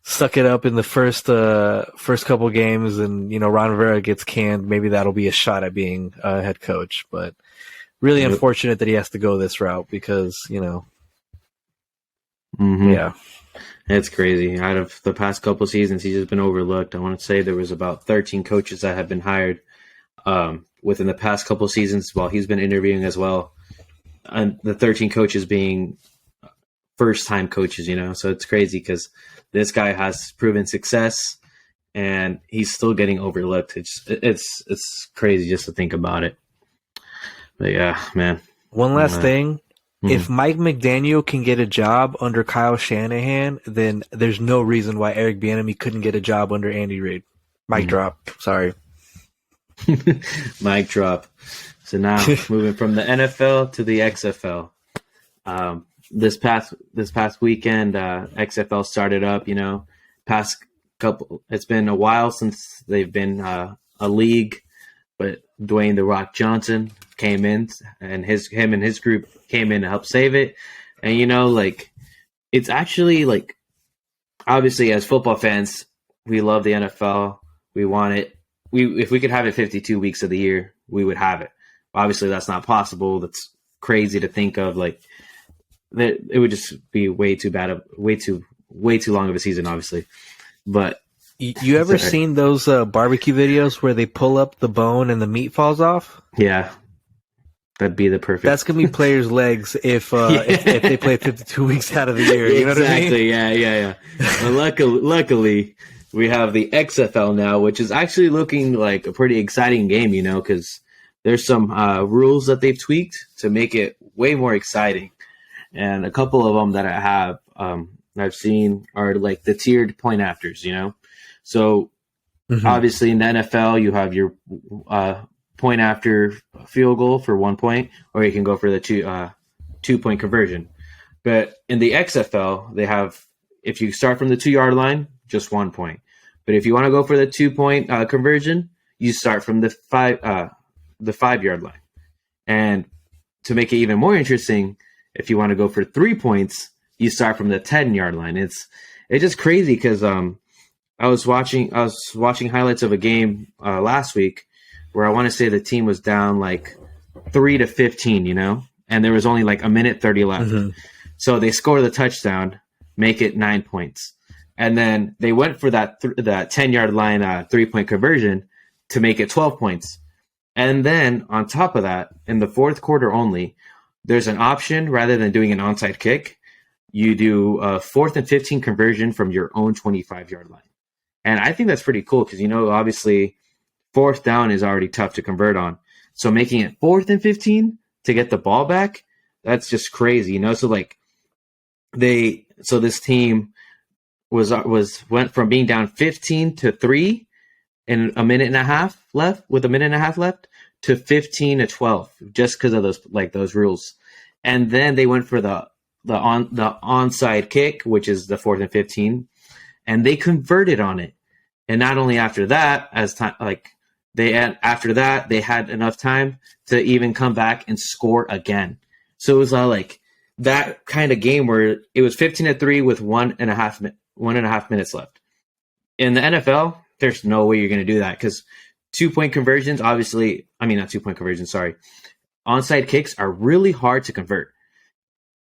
suck it up in the first couple games and Ron Rivera gets canned, maybe that'll be a shot at being a head coach. But really unfortunate that he has to go this route because yeah. It's crazy. Out of the past couple seasons, he's just been overlooked. I want to say there was about 13 coaches that have been hired within the past couple seasons while he's been interviewing as well. And the 13 coaches being first-time coaches, So it's crazy because this guy has proven success and he's still getting overlooked. It's crazy just to think about it. But yeah, man. One last thing. If Mike McDaniel can get a job under Kyle Shanahan, then there's no reason why Eric Bieniemy couldn't get a job under Andy Reid. Mic drop. Sorry. Mic drop. So now moving from the NFL to the XFL. This past weekend, XFL started up. It's been a while since they've been a league, but Dwayne "The Rock" Johnson came in, and him and his group came in to help save it. And it's actually obviously as football fans, we love the NFL. We want it. If we could have it 52 weeks of the year, we would have it. Obviously, that's not possible. That's crazy to think of. It would just be way too long of a season, obviously. But you ever seen those barbecue videos where they pull up the bone and the meat falls off? Yeah. That'd be the perfect. That's gonna be players' legs if they play 52 weeks out of the year. You know what I mean? Yeah. But luckily, we have the XFL now, which is actually looking like a pretty exciting game. Because there's some rules that they've tweaked to make it way more exciting, and a couple of them that I have I've seen are like the tiered point afters. So obviously in the NFL you have your point after field goal for 1 point, or you can go for the 2-point conversion. But in the XFL, they have, if you start from the 2-yard line, just 1 point. But if you want to go for the 2-point conversion, you start from the 5-yard line. And to make it even more interesting, if you want to go for 3 points, you start from the 10-yard line. It's just crazy because I was watching highlights of a game last week where I want to say the team was down 3-15, and there was only a minute 30 left. So they score the touchdown, make it 9 points. And then they went for that 10-yard line 3-point conversion to make it 12 points. And then on top of that, in the fourth quarter only, there's an option rather than doing an onside kick, you do a 4th and 15 conversion from your own 25-yard line. And I think that's pretty cool because, obviously, 4th down is already tough to convert on. So making it 4th and 15 to get the ball back, that's just crazy, So so this team went from being down 15-3 in a minute and a half left to 15-12 just because of those rules. And then they went for the onside kick, which is the 4th and 15, and they converted on it. And not only after that, they had enough time to even come back and score again. So it was like that kind of game where it was 15-3 with 1.5 minutes left. In the NFL, there's no way you're going to do that because 2-point conversions, not 2-point conversions, sorry. Onside kicks are really hard to convert.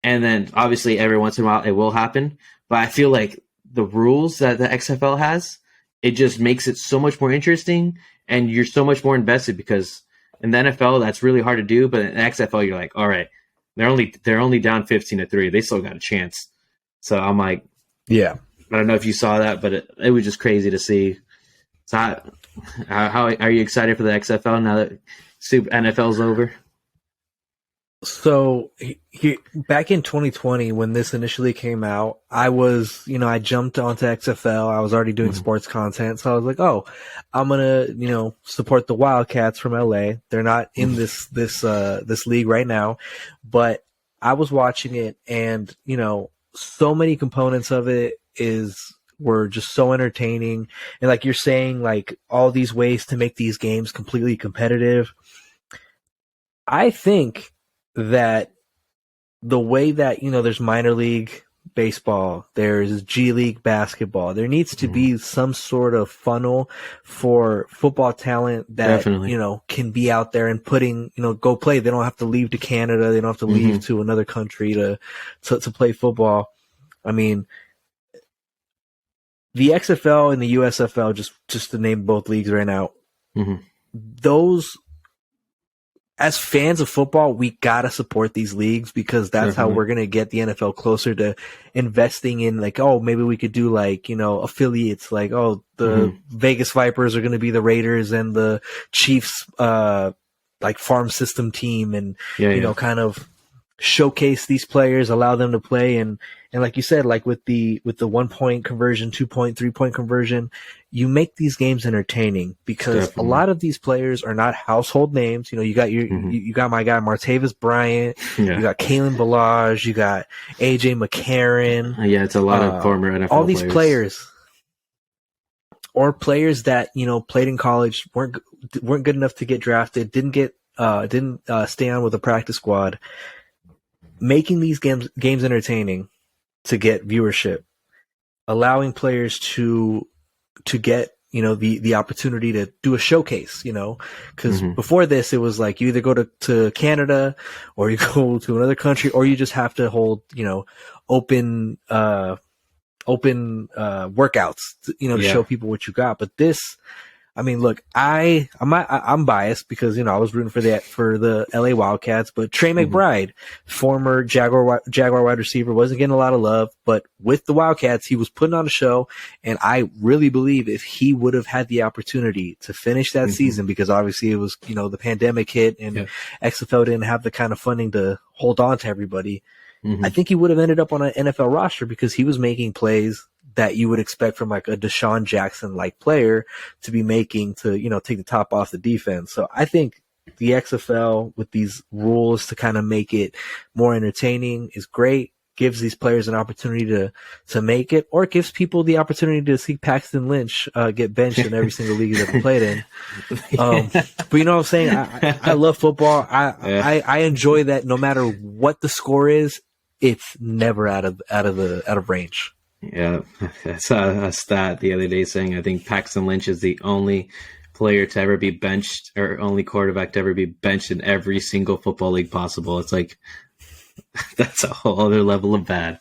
And then obviously every once in a while it will happen. But I feel like the rules that the XFL has, it just makes it so much more interesting and you're so much more invested because in the NFL that's really hard to do. But in the XFL, you're like, all right, they're only down 15-3. They still got a chance. So I'm like, yeah. I don't know if you saw that, but it was just crazy to see. So how are you excited for the XFL now that NFL's over? So back in 2020, when this initially came out, I jumped onto XFL. I was already doing sports content. So I was like, oh, I'm going to, support the Wildcats from LA. They're not in this league right now, but I was watching it and, so many components of it were just so entertaining. And like you're saying, like all these ways to make these games completely competitive. I think that the way that, there's minor league baseball, there's G League basketball, there needs to be some sort of funnel for football talent that, Definitely. Can be out there and go play. They don't have to leave to Canada. They don't have to leave to another country to play football. I mean, the XFL and the USFL, just to name both leagues right now, those, as fans of football, we gotta support these leagues because that's how we're gonna get the NFL closer to investing in maybe we could do affiliates, the Vegas Vipers are gonna be the Raiders and the Chiefs farm system team and kind of showcase these players, allow them to play and like you said, like with the 1-point conversion, 2-point, 3-point conversion, you make these games entertaining because a lot of these players are not household names. You got you got my guy Martavis Bryant, you got Kalen Ballage, you got AJ McCarron. It's a lot of former NFL all these players. Or players that, played in college, weren't good enough to get drafted, didn't stay on with the practice squad. Making these games entertaining to get viewership, allowing players to get, the opportunity to do a showcase, because before this, it was like you either go to Canada or you go to another country or you just have to hold, open workouts, to show people what you got. But this, I mean, look, I'm biased because, I was rooting for the LA Wildcats, but Trey McBride, former Jaguar wide receiver, wasn't getting a lot of love, but with the Wildcats, he was putting on a show. And I really believe if he would have had the opportunity to finish that season, because obviously it was, the pandemic hit and XFL didn't have the kind of funding to hold on to everybody. I think he would have ended up on an NFL roster because he was making plays that you would expect from like a Deshaun Jackson like player to be making to, take the top off the defense. So I think the XFL with these rules to kind of make it more entertaining is great. Gives these players an opportunity to make it, or it gives people the opportunity to see Paxton Lynch get benched in every single league he's ever played in. But you know what I'm saying? I love football. I enjoy that no matter what the score is, it's never out of range. Yeah, I saw a stat the other day saying I think Paxton Lynch is the only player to ever be benched or only quarterback to ever be benched in every single football league possible. It's like that's a whole other level of bad.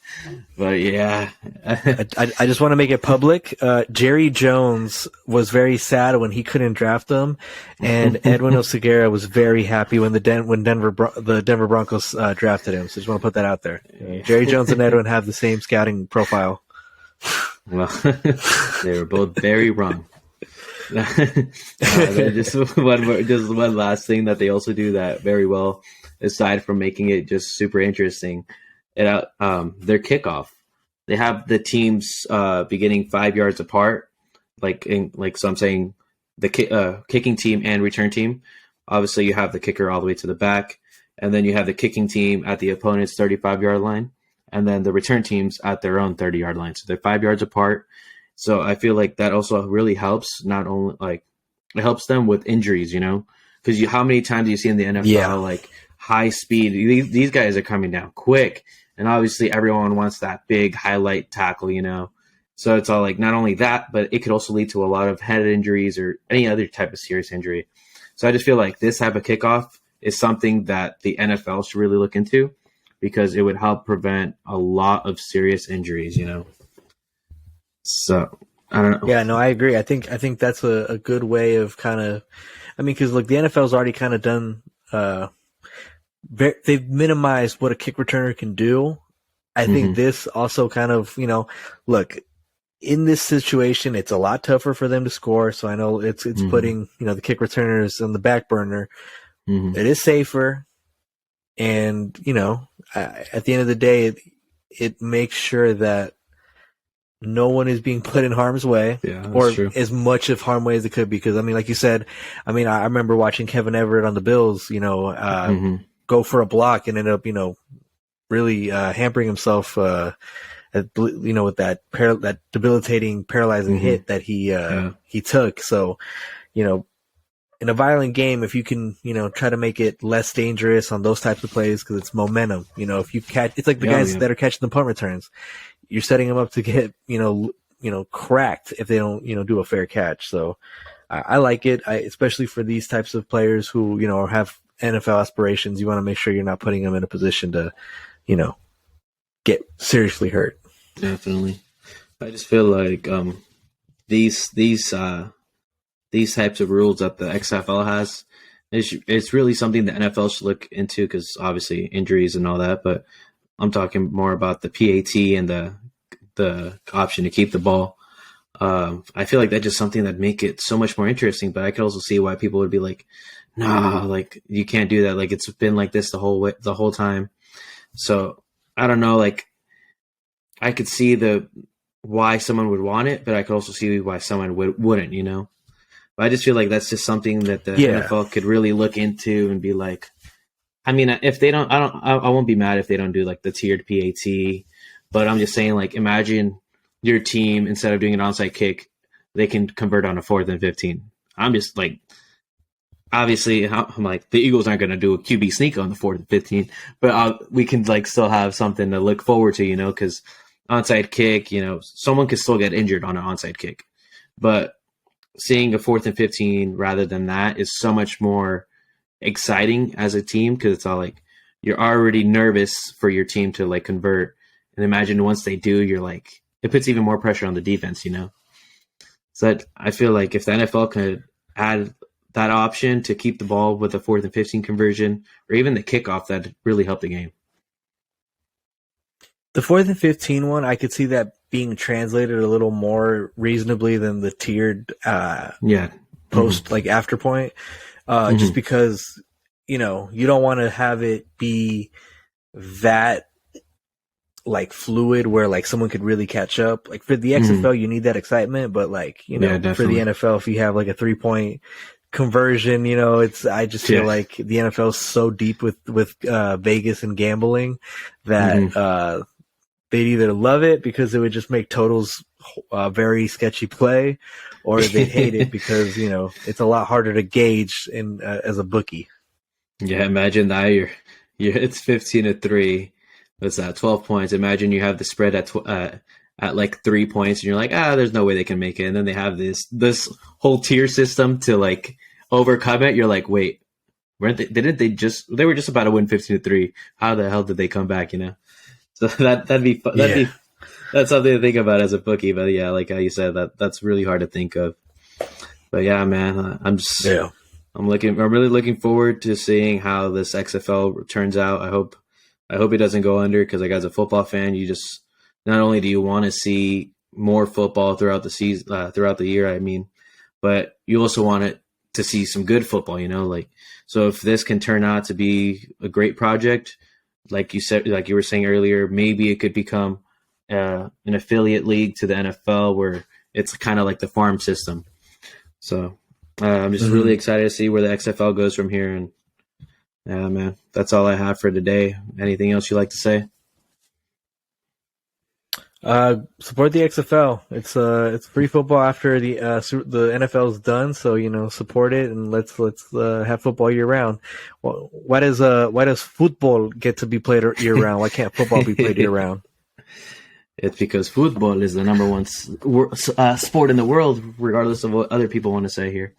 But yeah. I just want to make it public. Jerry Jones was very sad when he couldn't draft him, and Edwin Oseguera was very happy when the Denver Broncos drafted him. So just want to put that out there. Jerry Jones and Edwin have the same scouting profile. Well, they were both very wrong. Just one last thing that they also do that very well, aside from making it just super interesting, their kickoff. They have the teams beginning 5 yards apart, so I'm saying the kicking team and return team. Obviously, you have the kicker all the way to the back, and then you have the kicking team at the opponent's 35-yard line, and then the return teams at their own 30-yard line. So they're 5 yards apart. So I feel like that also really helps. Not only like it helps them with injuries, because how many times do you see in the NFL like high speed? These guys are coming down quick, and obviously everyone wants that big highlight tackle, So it's all like not only that, but it could also lead to a lot of head injuries or any other type of serious injury. So I just feel like this type of kickoff is something that the NFL should really look into because it would help prevent a lot of serious injuries, So I don't know. Yeah, no, I agree. I think that's a good way of kind of, because look, the NFL's already kind of done. They've minimized what a kick returner can do. I think this also kind of, look. In this situation, it's a lot tougher for them to score. So I know it's putting, the kick returners on the back burner. It is safer. And, at the end of the day, it makes sure that no one is being put in harm's way or true. As much of harm's way as it could. Because, like you said, I remember watching Kevin Everett on the Bills, go for a block and end up, really hampering himself with that debilitating, paralyzing hit that he took. So, in a violent game, if you can, try to make it less dangerous on those types of plays, because it's momentum. If you catch, it's like the guys that are catching the punt returns. You're setting them up to get, cracked if they don't, do a fair catch. So I like it, especially for these types of players who, have NFL aspirations. You want to make sure you're not putting them in a position to, get seriously hurt. Definitely. I just feel like these types of rules that the XFL has, it's really something the NFL should look into because obviously injuries and all that. But I'm talking more about the PAT and the option to keep the ball. I feel like that's just something that'd make it so much more interesting. But I could also see why people would be like, "Nah, like you can't do that. Like it's been like this the whole time." So I don't know. Like I could see why someone would want it, but I could also see why someone wouldn't. But I just feel like that's just something that the NFL could really look into and be like, if they don't, I won't be mad if they don't do like the tiered PAT, but I'm just saying like, imagine your team, instead of doing an onside kick, they can convert on a 4th and 15. I'm just like, obviously I'm like, the Eagles aren't going to do a QB sneak on the 4th and 15, but we can like still have something to look forward to, because onside kick, someone could still get injured on an onside kick, but seeing a 4th and 15 rather than that is so much more exciting as a team because it's all like you're already nervous for your team to like convert, and imagine once they do, you're like it puts even more pressure on the defense. So I feel like if the NFL could add that option to keep the ball with a 4th and 15 conversion, or even the kickoff, that'd really help the game. The 4th and 15 one, I could see that being translated a little more reasonably than the tiered post like after point. Just because, you don't want to have it be that like fluid where like someone could really catch up. Like for the XFL, you need that excitement, but like, for the NFL, if you have like a 3-point conversion, I just feel like the NFL is so deep with Vegas and gambling that they'd either love it because it would just make totals very sketchy play, or they'd hate it because it's a lot harder to gauge as a bookie. Yeah, imagine that you're it's 15-3. What's that? 12 points. Imagine you have the spread at like 3 points, and you're like, there's no way they can make it. And then they have this whole tier system to like overcome it. You're like, wait, weren't they? They were just about to win 15-3. How the hell did they come back? So that'd be that's something to think about as a bookie. But yeah, like how you said, that's really hard to think of. But yeah, man, I'm really looking forward to seeing how this XFL turns out. I hope it doesn't go under, because like as a football fan, you just not only do you want to see more football throughout the season, throughout the year, but you also want it to see some good football. Like so if this can turn out to be a great project. Like you said, like you were saying earlier, maybe it could become an affiliate league to the NFL where it's kind of like the farm system. So I'm just really excited to see where the XFL goes from here. And yeah, man, that's all I have for today. Anything else you'd like to say? Support the XFL. It's free football after the NFL is done. So support it and let's have football year round. Well, why does football get to be played year round? Why can't football be played year round? It's because football is the number one sport in the world, regardless of what other people want to say here.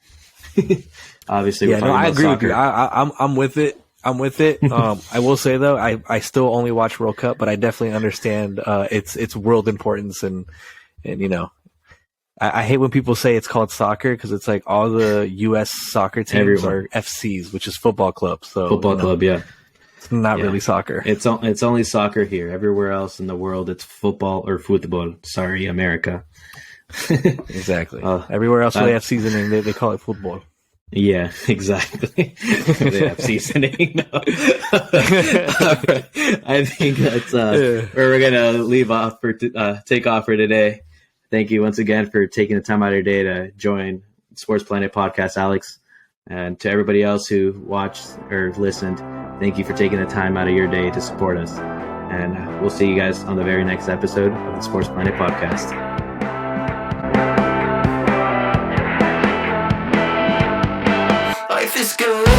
Obviously, yeah, no, I agree with you. I'm with it. I'm with it. I will say though, I still only watch World Cup, but I definitely understand its world importance and I hate when people say it's called soccer because it's like all the U.S. soccer teams are FCs, which is football clubs. So football club, yeah. It's not really soccer. It's only soccer here. Everywhere else in the world, it's football or football. Sorry, America. Exactly. Everywhere else where they have seasoning, they call it football. Yeah, exactly. They have seasoning. No. Right. I think that's where we're gonna leave off for take off for today. Thank you once again for taking the time out of your day to join Sports Planet Podcast, Alex. And to everybody else who watched or listened, thank you for taking the time out of your day to support us. And we'll see you guys on the very next episode of the Sports Planet Podcast. Life is good.